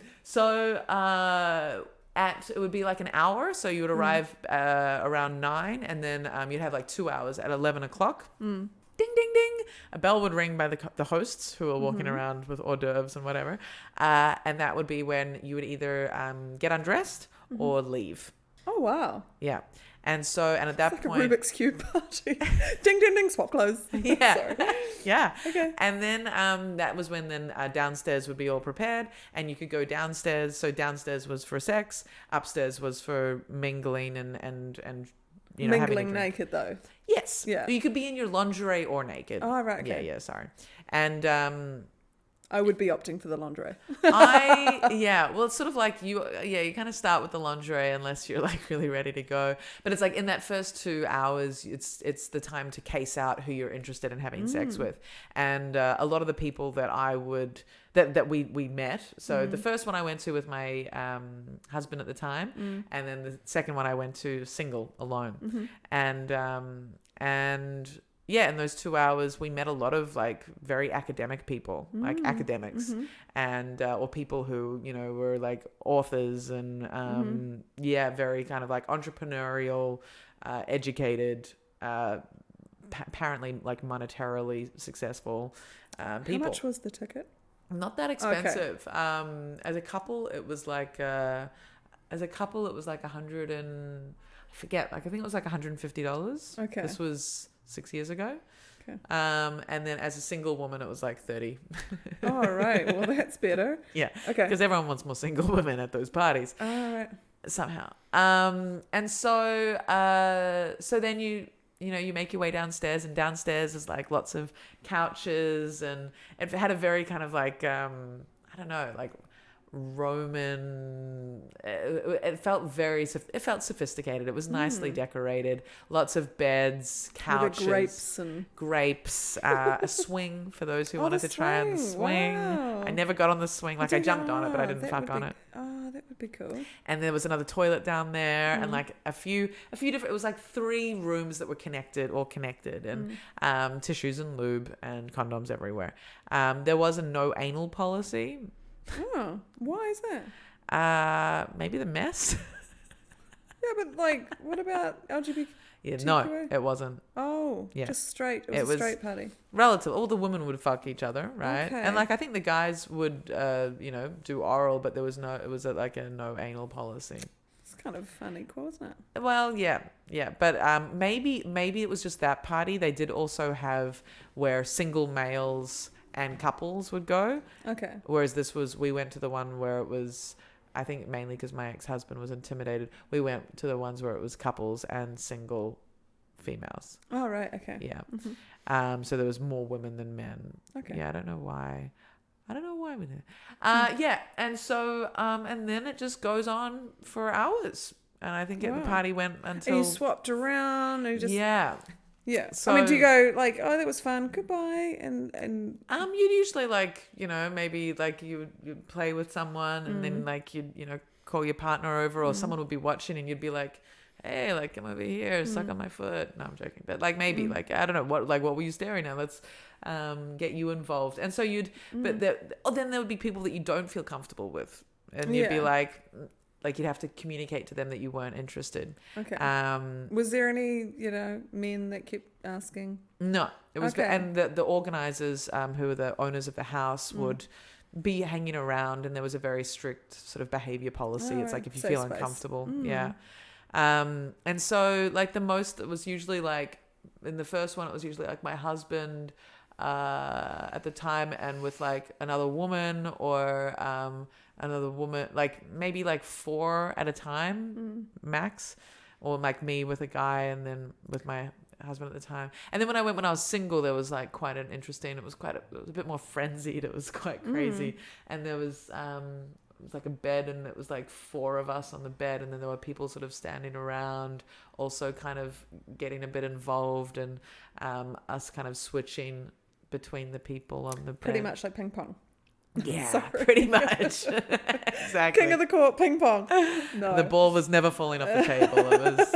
It would be like an hour, so you would arrive around 9, and then you'd have like 2 hours at 11 o'clock. Ding, ding, ding. A bell would ring by the hosts who are walking around with hors d'oeuvres and whatever, and that would be when you would either get undressed or leave. Oh, wow. Yeah. And at that point... like a Rubik's Cube party. Ding, ding, ding, swap clothes. Yeah. Yeah. Okay. And then that was when downstairs would be all prepared, and you could go downstairs. So downstairs was for sex. Upstairs was for mingling and mingling having a drink. naked, though. Yes. Yeah. You could be in your lingerie or naked. Oh, right. Okay. Yeah, sorry. And I would be opting for the lingerie. Well, it's sort of like you kind of start with the lingerie unless you're like really ready to go. But it's like in that first 2 hours, it's the time to case out who you're interested in having sex with. And a lot of the people that we met. So the first one I went to with my husband at the time, and then the second one I went to single, alone. And yeah, in those 2 hours, we met a lot of like very academic people, like academics, and or people who were like authors and very kind of like entrepreneurial, educated, apparently like monetarily successful people. How much was the ticket? Not that expensive. Okay. As a couple, it was like $100 and I forget. Like I think it was like $150. Okay. This was 6 years ago. Okay. And then as a single woman, it was like 30. Oh, right. Well, that's better. Yeah. Okay. Because everyone wants more single women at those parties. All right. Somehow. And so then you make your way downstairs, and downstairs is like lots of couches, and it had a very kind of like, I don't know, like Roman, it felt sophisticated. It was nicely decorated, lots of beds, couches, grapes, a swing for those who wanted to try on the swing. Wow. I never got on the swing. Like I jumped on it, but I didn't fuck on it. Oh, that would be cool. And there was another toilet down there, and like a few different. It was like 3 rooms that were connected, and tissues and lube and condoms everywhere. There was a no anal policy. Oh, why is that? Maybe the mess. Yeah, but like, what about LGBT? Yeah, no, it wasn't. Oh, yeah, just straight. It was a straight party. Relative. All the women would fuck each other, right? Okay. And like, I think the guys would, do oral, but there was no. It was like a no anal policy. It's kind of unequal, isn't it? Well, yeah, but maybe it was just that party. They did also have where single males and couples would go. Okay. Whereas we went to the one where it was, I think mainly because my ex-husband was intimidated, we went to the ones where it was couples and single females. Oh, right. Okay. Yeah. Mm-hmm. So there was more women than men. Okay. Yeah, I don't know why we did. Yeah. And so, and then it just goes on for hours. And I think the party went until... And you swapped around and you just... Yeah. Yeah. So, I mean, do you go like, oh, that was fun, goodbye, and you'd usually like, maybe like you'd play with someone, and then like you'd call your partner over, or someone would be watching, and you'd be like, hey, like come over here, suck on my foot. No, I'm joking, but like maybe like I don't know what were you staring at? Let's get you involved. And so but then there would be people that you don't feel comfortable with, and you'd be like you'd have to communicate to them that you weren't interested. Okay. Was there any, men that kept asking? No, it was, and the organizers, who were the owners of the house, would be hanging around, and there was a very strict sort of behavior policy. It's like if you feel uncomfortable, and so like the most, it was usually like in the first one, it was usually like my husband at the time, and with like another woman or another woman, like maybe like 4 at a time max, or like me with a guy, and then with my husband at the time. And then when I was single, there was like quite an interesting, it was a bit more frenzied, it was quite crazy. And there was it was like a bed, and it was like 4 of us on the bed, and then there were people sort of standing around also kind of getting a bit involved, and us kind of switching between the people on the bed. Pretty much like ping pong. Yeah, pretty much. Exactly. King of the court, ping pong. No. The ball was never falling off the table. It was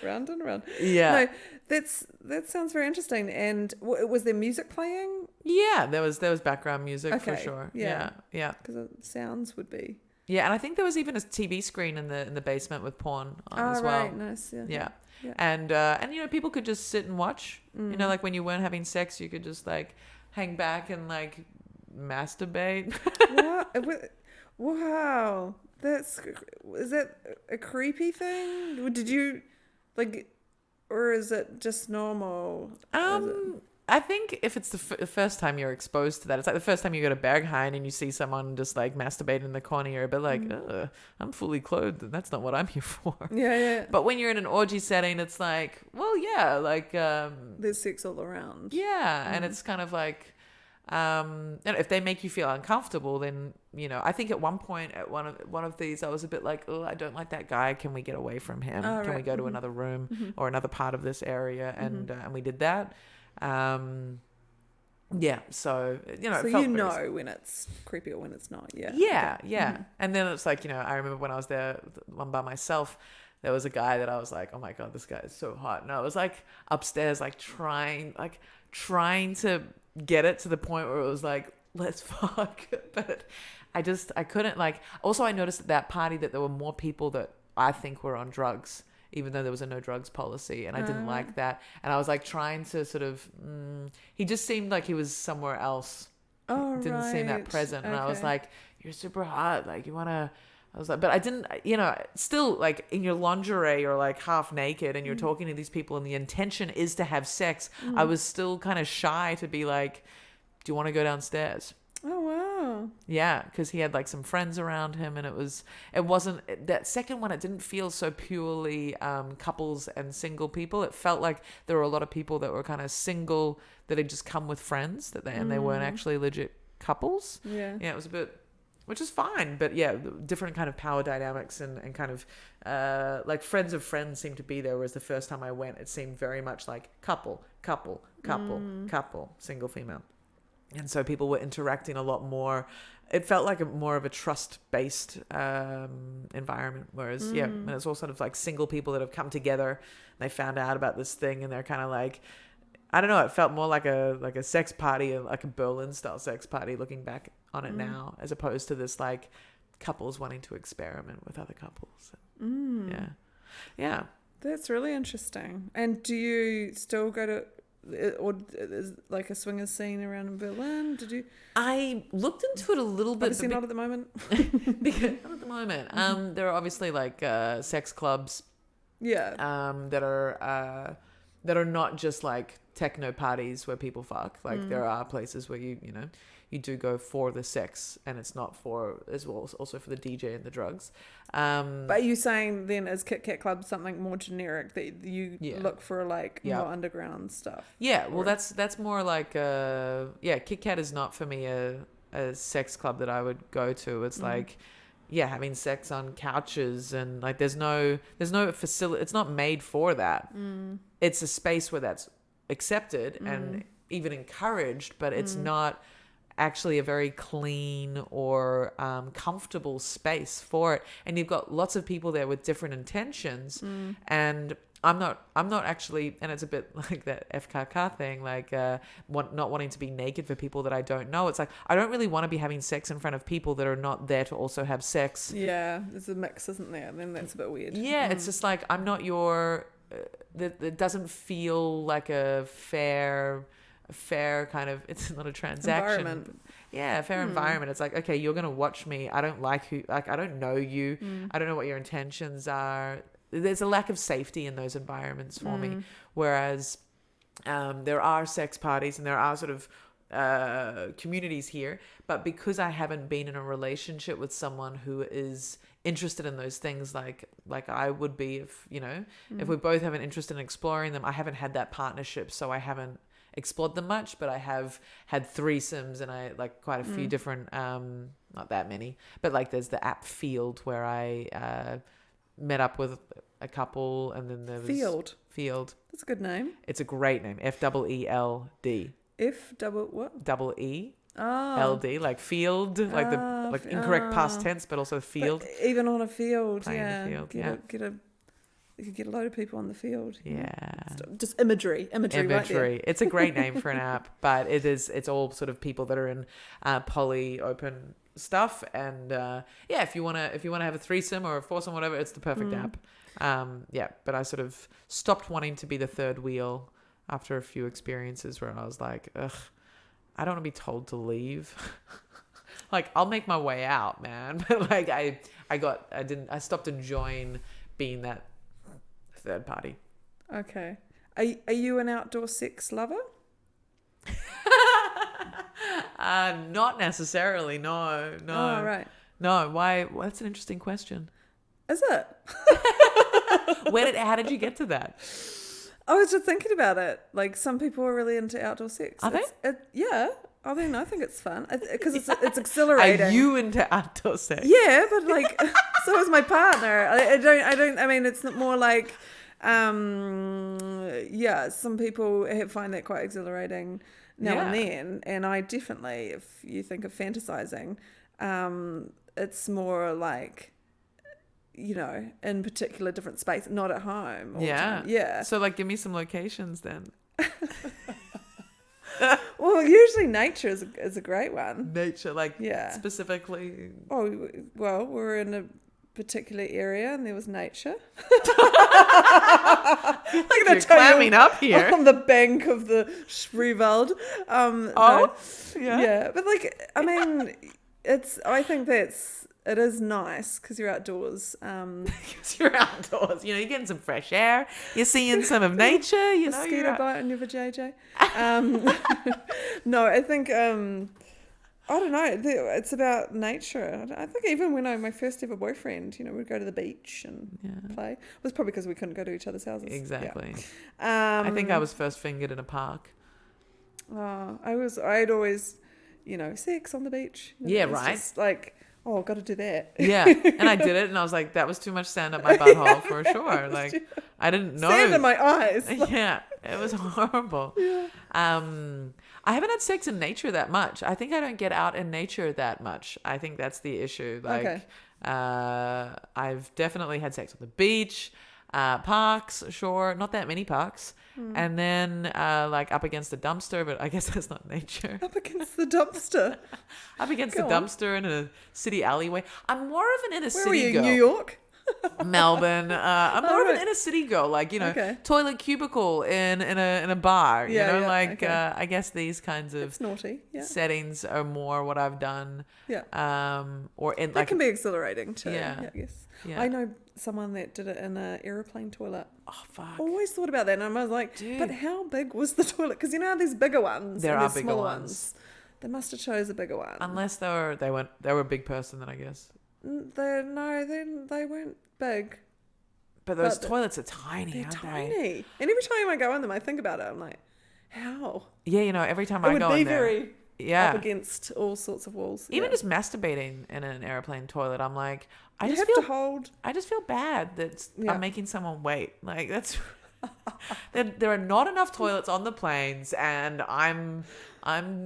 round and round. Yeah. No, that sounds very interesting. And was there music playing? Yeah, there was background music for sure. Yeah. Because the sounds would be. Yeah, and I think there was even a TV screen in the basement with porn on as well. Right, nice. Yeah. And people could just sit and watch. Like when you weren't having sex, you could just like hang back and like masturbate. What? Wow, is that a creepy thing? Did you like, or is it just normal? I think if it's the first time you're exposed to that, it's like the first time you go to Berghain and you see someone just like masturbating in the corner, you're a bit like, I'm fully clothed, and that's not what I'm here for. Yeah. But when you're in an orgy setting, it's like, well, yeah, like there's sex all around. Yeah, and it's kind of like, And if they make you feel uncomfortable, then, I think at one point at one of these, I was a bit like, oh, I don't like that guy. Can we get away from him? Can we go to another room or another part of this area? And we did that. Yeah, so it felt when it's creepy or when it's not. Yeah. Yeah, okay. Yeah. And then it's like, I remember when I was there one by myself, there was a guy that I was like, oh my God, this guy is so hot. And I was like upstairs, like trying to get it to the point where it was like, let's fuck. But I couldn't, like, also I noticed at that party that there were more people that I think were on drugs, even though there was a no drugs policy, and I didn't like that. And I was like trying to sort of, he just seemed like he was somewhere else. Oh, didn't seem that present. Okay. And I was like, you're super hot. Like, you want to, I was like, but I didn't, still like in your lingerie or like half naked and you're talking to these people and the intention is to have sex. I was still kind of shy to be like, do you want to go downstairs? Oh, wow. Yeah, because he had like some friends around him, and it wasn't that second one. It didn't feel so purely couples and single people. It felt like there were a lot of people that were kind of single that had just come with friends and they weren't actually legit couples. Yeah, it was a bit, which is fine, but yeah, different kind of power dynamics and kind of like friends of friends seemed to be there. Whereas the first time I went, it seemed very much like couple, single female. And so people were interacting a lot more. It felt like more of a trust-based environment. Whereas, and it's all sort of like single people that have come together and they found out about this thing and they're kind of like, I don't know, it felt more like a sex party, like a Berlin-style sex party looking back on it now, as opposed to this like couples wanting to experiment with other couples. Yeah. That's really interesting. And do you still go to... or is like a swingers scene around in Berlin? Did you? I looked into it a little bit. Obviously not at the moment. Not at the moment. There are obviously like sex clubs. Yeah. That are not just like techno parties where people fuck. Like there are places where you do go for the sex, and it's not for as well also for the DJ and the drugs. But are you saying then is Kit Kat Club something more generic that you look for like more underground stuff? Yeah, well that's more like Kit Kat is not for me a sex club that I would go to. It's like having sex on couches and like there's no facility. It's not made for that. It's a space where that's accepted and even encouraged, but it's not actually a very clean or comfortable space for it. And you've got lots of people there with different intentions, and I'm not actually, and it's a bit like that FKK thing, like not wanting to be naked for people that I don't know. It's like I don't really want to be having sex in front of people that are not there to also have sex. Yeah, there's a mix, isn't there? And then that's a bit weird. Yeah, it's just like I'm not your. That doesn't feel like a fair kind of, it's not a transaction. Environment. Yeah, fair environment. It's like, okay, you're going to watch me. I don't I don't know you. I don't know what your intentions are. There's a lack of safety in those environments for me. Whereas there are sex parties and there are sort of communities here, but because I haven't been in a relationship with someone who is interested in those things like I would be if we both have an interest in exploring them, I haven't had that partnership, so I haven't explored them much. But I have had threesomes and I like quite a few different not that many, but like there's the app Field where I met up with a couple, and then there was Field. That's a good name. It's a great name. FEELD. Double E. Oh. LD, like field, like the incorrect past tense, but also field. But even on a field, the field, you could get a load of people on the field. Yeah. Just imagery right there. It's a great name for an app, but it's all sort of people that are in poly open stuff. And if you want to have a threesome or a foursome, whatever, it's the perfect app. But I sort of stopped wanting to be the third wheel after a few experiences where I was like, ugh, I don't want to be told to leave. Like, I'll make my way out, man. But like I stopped enjoying being that third party. Okay. Are you an outdoor sex lover? Not necessarily. No. Oh, right. No. Why? Well, that's an interesting question. Is it? How did you get to that? I was just thinking about it. Like, some people are really into outdoor sex. Are they? Yeah. Oh, then I think it's fun because it's exhilarating. Are you into outdoor sex? Yeah, but like, so is my partner. I don't. I mean, it's more like, yeah. Some people find that quite exhilarating now and then, and I definitely, if you think of fantasizing, it's more like, you know, in particular different space, not at home. All the time. Yeah. So like, give me some locations then. Well, usually nature is a great one. Nature, like specifically. Oh, well, we're in a particular area and there was nature. You're climbing up here. On the bank of the Spreewald. No. Yeah. But like, I mean, I think it is nice because you're outdoors. Because you're outdoors. You know, you're getting some fresh air. You're seeing some of nature. You know, mosquito bite on your vajayjay. No, I think, I don't know. It's about nature. I think even when my first ever boyfriend, you know, we'd go to the beach and play. It was probably because we couldn't go to each other's houses. Exactly. Yeah. I think I was first fingered in a park. I'd always, you know, sex on the beach. You know, yeah, right. Just like, oh, got to do that. Yeah, and I did it, and I was like, that was too much sand up my butthole for sure. Like, I didn't know. Sand in my eyes. Yeah, it was horrible. Yeah. I haven't had sex in nature that much. I think I don't get out in nature that much. I think that's the issue. Like, I've definitely had sex on the beach, parks, sure, not that many parks. And then like up against the dumpster, but I guess that's not nature. Up against the dumpster? Up against the dumpster in a city alleyway. I'm more of an inner city girl. Where were you, girl. New York? Melbourne. I'm more of an inner city girl, like, you know, toilet cubicle in a bar. Yeah, you know, like I guess these kinds of it's naughty. Yeah. settings are more what I've done. Yeah. Or in that like can be exhilarating too. Yeah. I guess. Yeah. I know someone that did it in an aeroplane toilet. Oh fuck! Always thought about that, and I was like, dude. But how big was the toilet? Because you know there's bigger ones. There and are there's bigger smaller ones. They must have chose a bigger one. Unless they were a big person, then I guess. They weren't big. But those toilets are tiny, they're aren't tiny. they? And every time I go in them, I think about it. I'm like, how? Yeah, you know, every time I go in there, it would be very up against all sorts of walls. Even just masturbating in an airplane toilet, I'm like, I just feel bad that I'm making someone wait. Like that's there are not enough toilets on the planes, and I'm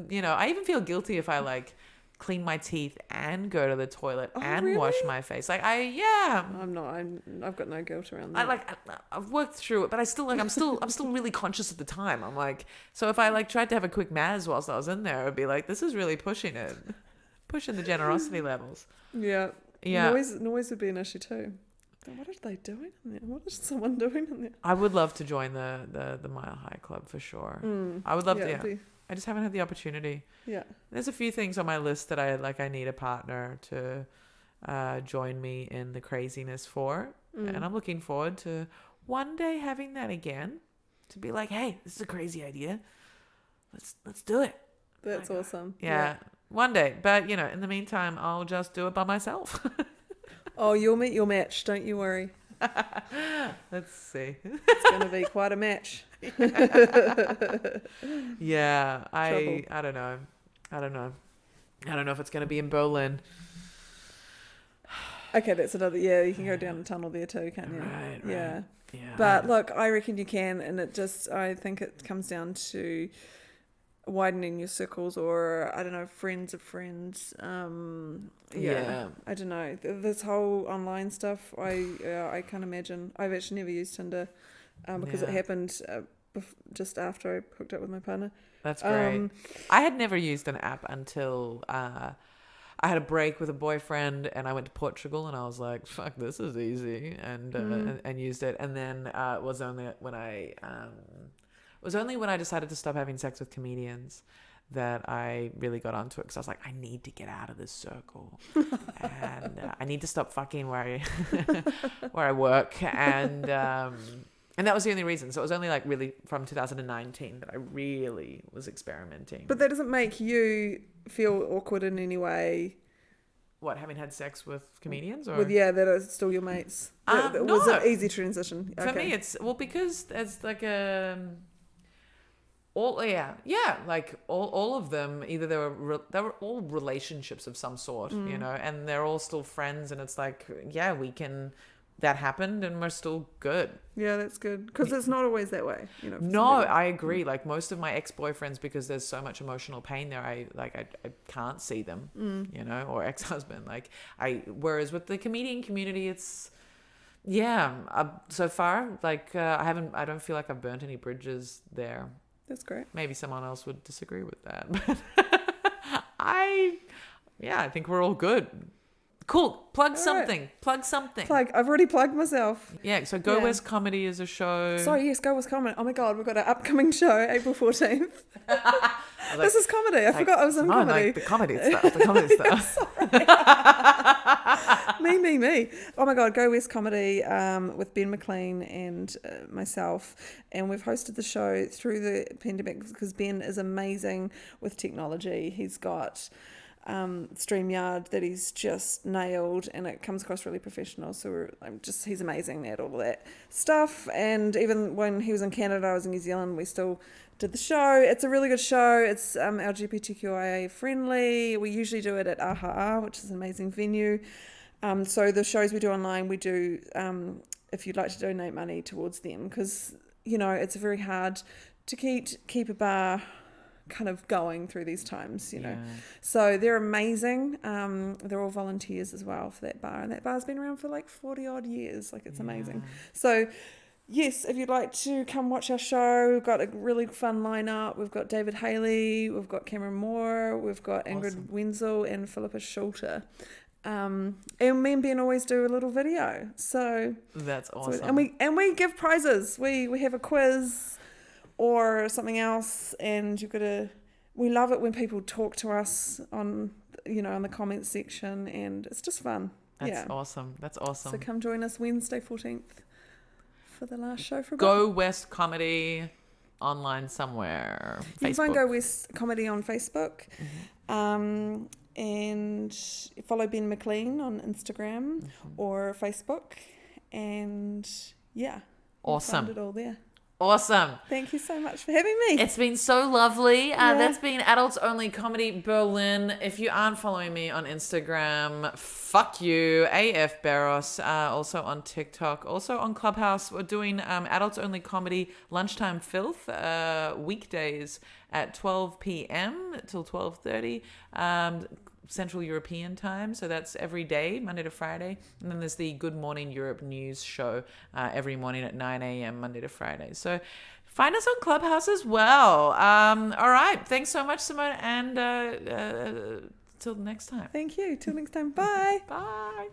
you know, I even feel guilty if I like clean my teeth and go to the toilet and wash my face. Like I'm not. I've got no guilt around that. I've worked through it, but I still like I'm still really conscious at the time. I'm like, so if I like tried to have a quick maz whilst I was in there, I'd be like, this is really pushing the generosity levels. Yeah. Yeah. Noise would be an issue too. What are they doing in there? What is someone doing in there? I would love to join the Mile High Club for sure. I would love to. Yeah. I just haven't had the opportunity. Yeah. There's a few things on my list that I need a partner to join me in the craziness for. And I'm looking forward to one day having that again, to be like, hey, this is a crazy idea. Let's do it. That's awesome. Yeah. One day. But, you know, in the meantime, I'll just do it by myself. Oh, you'll meet your match. Don't you worry. Let's see. It's going to be quite a match. Yeah. I don't know. I don't know if it's going to be in Berlin. Okay, that's another. Yeah, you can go down the tunnel there too, can't you? Right. Yeah. Yeah. But look, I reckon you can, and I think it comes down to widening your circles, or I don't know, friends of friends. Yeah. I don't know, this whole online stuff. I can't imagine. I've actually never used Tinder because it happened just after I hooked up with my partner. That's great. I had never used an app until I had a break with a boyfriend, and I went to Portugal, and I was like, "Fuck, this is easy," and used it. And then it was only when I decided to stop having sex with comedians that I really got onto it, because I was like, I need to get out of this circle, and I need to stop fucking where I work, and that was the only reason. So it was only like really from 2019 that I really was experimenting. But that doesn't make you feel awkward in any way. What, having had sex with comedians? Or that are still your mates? It was an easy transition. For me, it's because it's like like all of them, either they were all relationships of some sort, you know, and they're all still friends, and it's like, yeah, that happened and we're still good. Yeah, that's good, because it's not always that way, you know. No, I agree. Like most of my ex-boyfriends, because there's so much emotional pain there, I can't see them, you know, or ex-husband. Whereas with the comedian community, it's, so far, like I don't feel like I've burnt any bridges there. That's great. Maybe someone else would disagree with that, but I think we're all good. Cool. Plug something. I've already plugged myself. Yeah, so Go West Comedy is a show. Sorry, yes, Go West Comedy. Oh my God, we've got an upcoming show, April 14th. This is comedy. I forgot I was in comedy. Like the comedy stuff. Me. Oh my God, Go West Comedy with Ben McLean and myself. And we've hosted the show through the pandemic because Ben is amazing with technology. He's got StreamYard that he's just nailed, and it comes across really professional. So he's amazing at all that stuff. And even when he was in Canada, I was in New Zealand, we still did the show. It's a really good show. It's LGBTQIA friendly. We usually do it at Aha, which is an amazing venue. So the shows we do online, we do if you'd like to donate money towards them, because you know it's very hard to keep a bar kind of going through these times, you know. So they're amazing. They're all volunteers as well for that bar, and that bar's been around for like 40 odd years. Like, it's amazing. So yes, if you'd like to come watch our show, we've got a really fun lineup. We've got David Haley, we've got Cameron Moore, we've got Ingrid Wenzel and Philippa Schulter. And me and Ben always do a little video. So that's awesome. So, and we give prizes. We have a quiz or something else, and we love it when people talk to us on the comments section, and it's just fun. That's awesome. So come join us Wednesday 14th for the last show for Go West Comedy online somewhere. You can find Go West Comedy on Facebook. And follow Ben McLean on Instagram or Facebook, and awesome. Find it all there. Awesome. Thank you so much for having me. It's been so lovely. That's been Adults Only Comedy Berlin. If you aren't following me on Instagram, fuck you. AF Barros. Also on TikTok. Also on Clubhouse. We're doing Adults Only Comedy Lunchtime Filth weekdays at 12 p.m. till 12:30. Central European time, so that's every day, Monday to Friday. And then there's the Good Morning Europe news show every morning at 9 a.m. Monday to Friday. So find us on Clubhouse as well. All right, thanks so much, Simone, and till next time. Thank you. Till next time. Bye. Bye.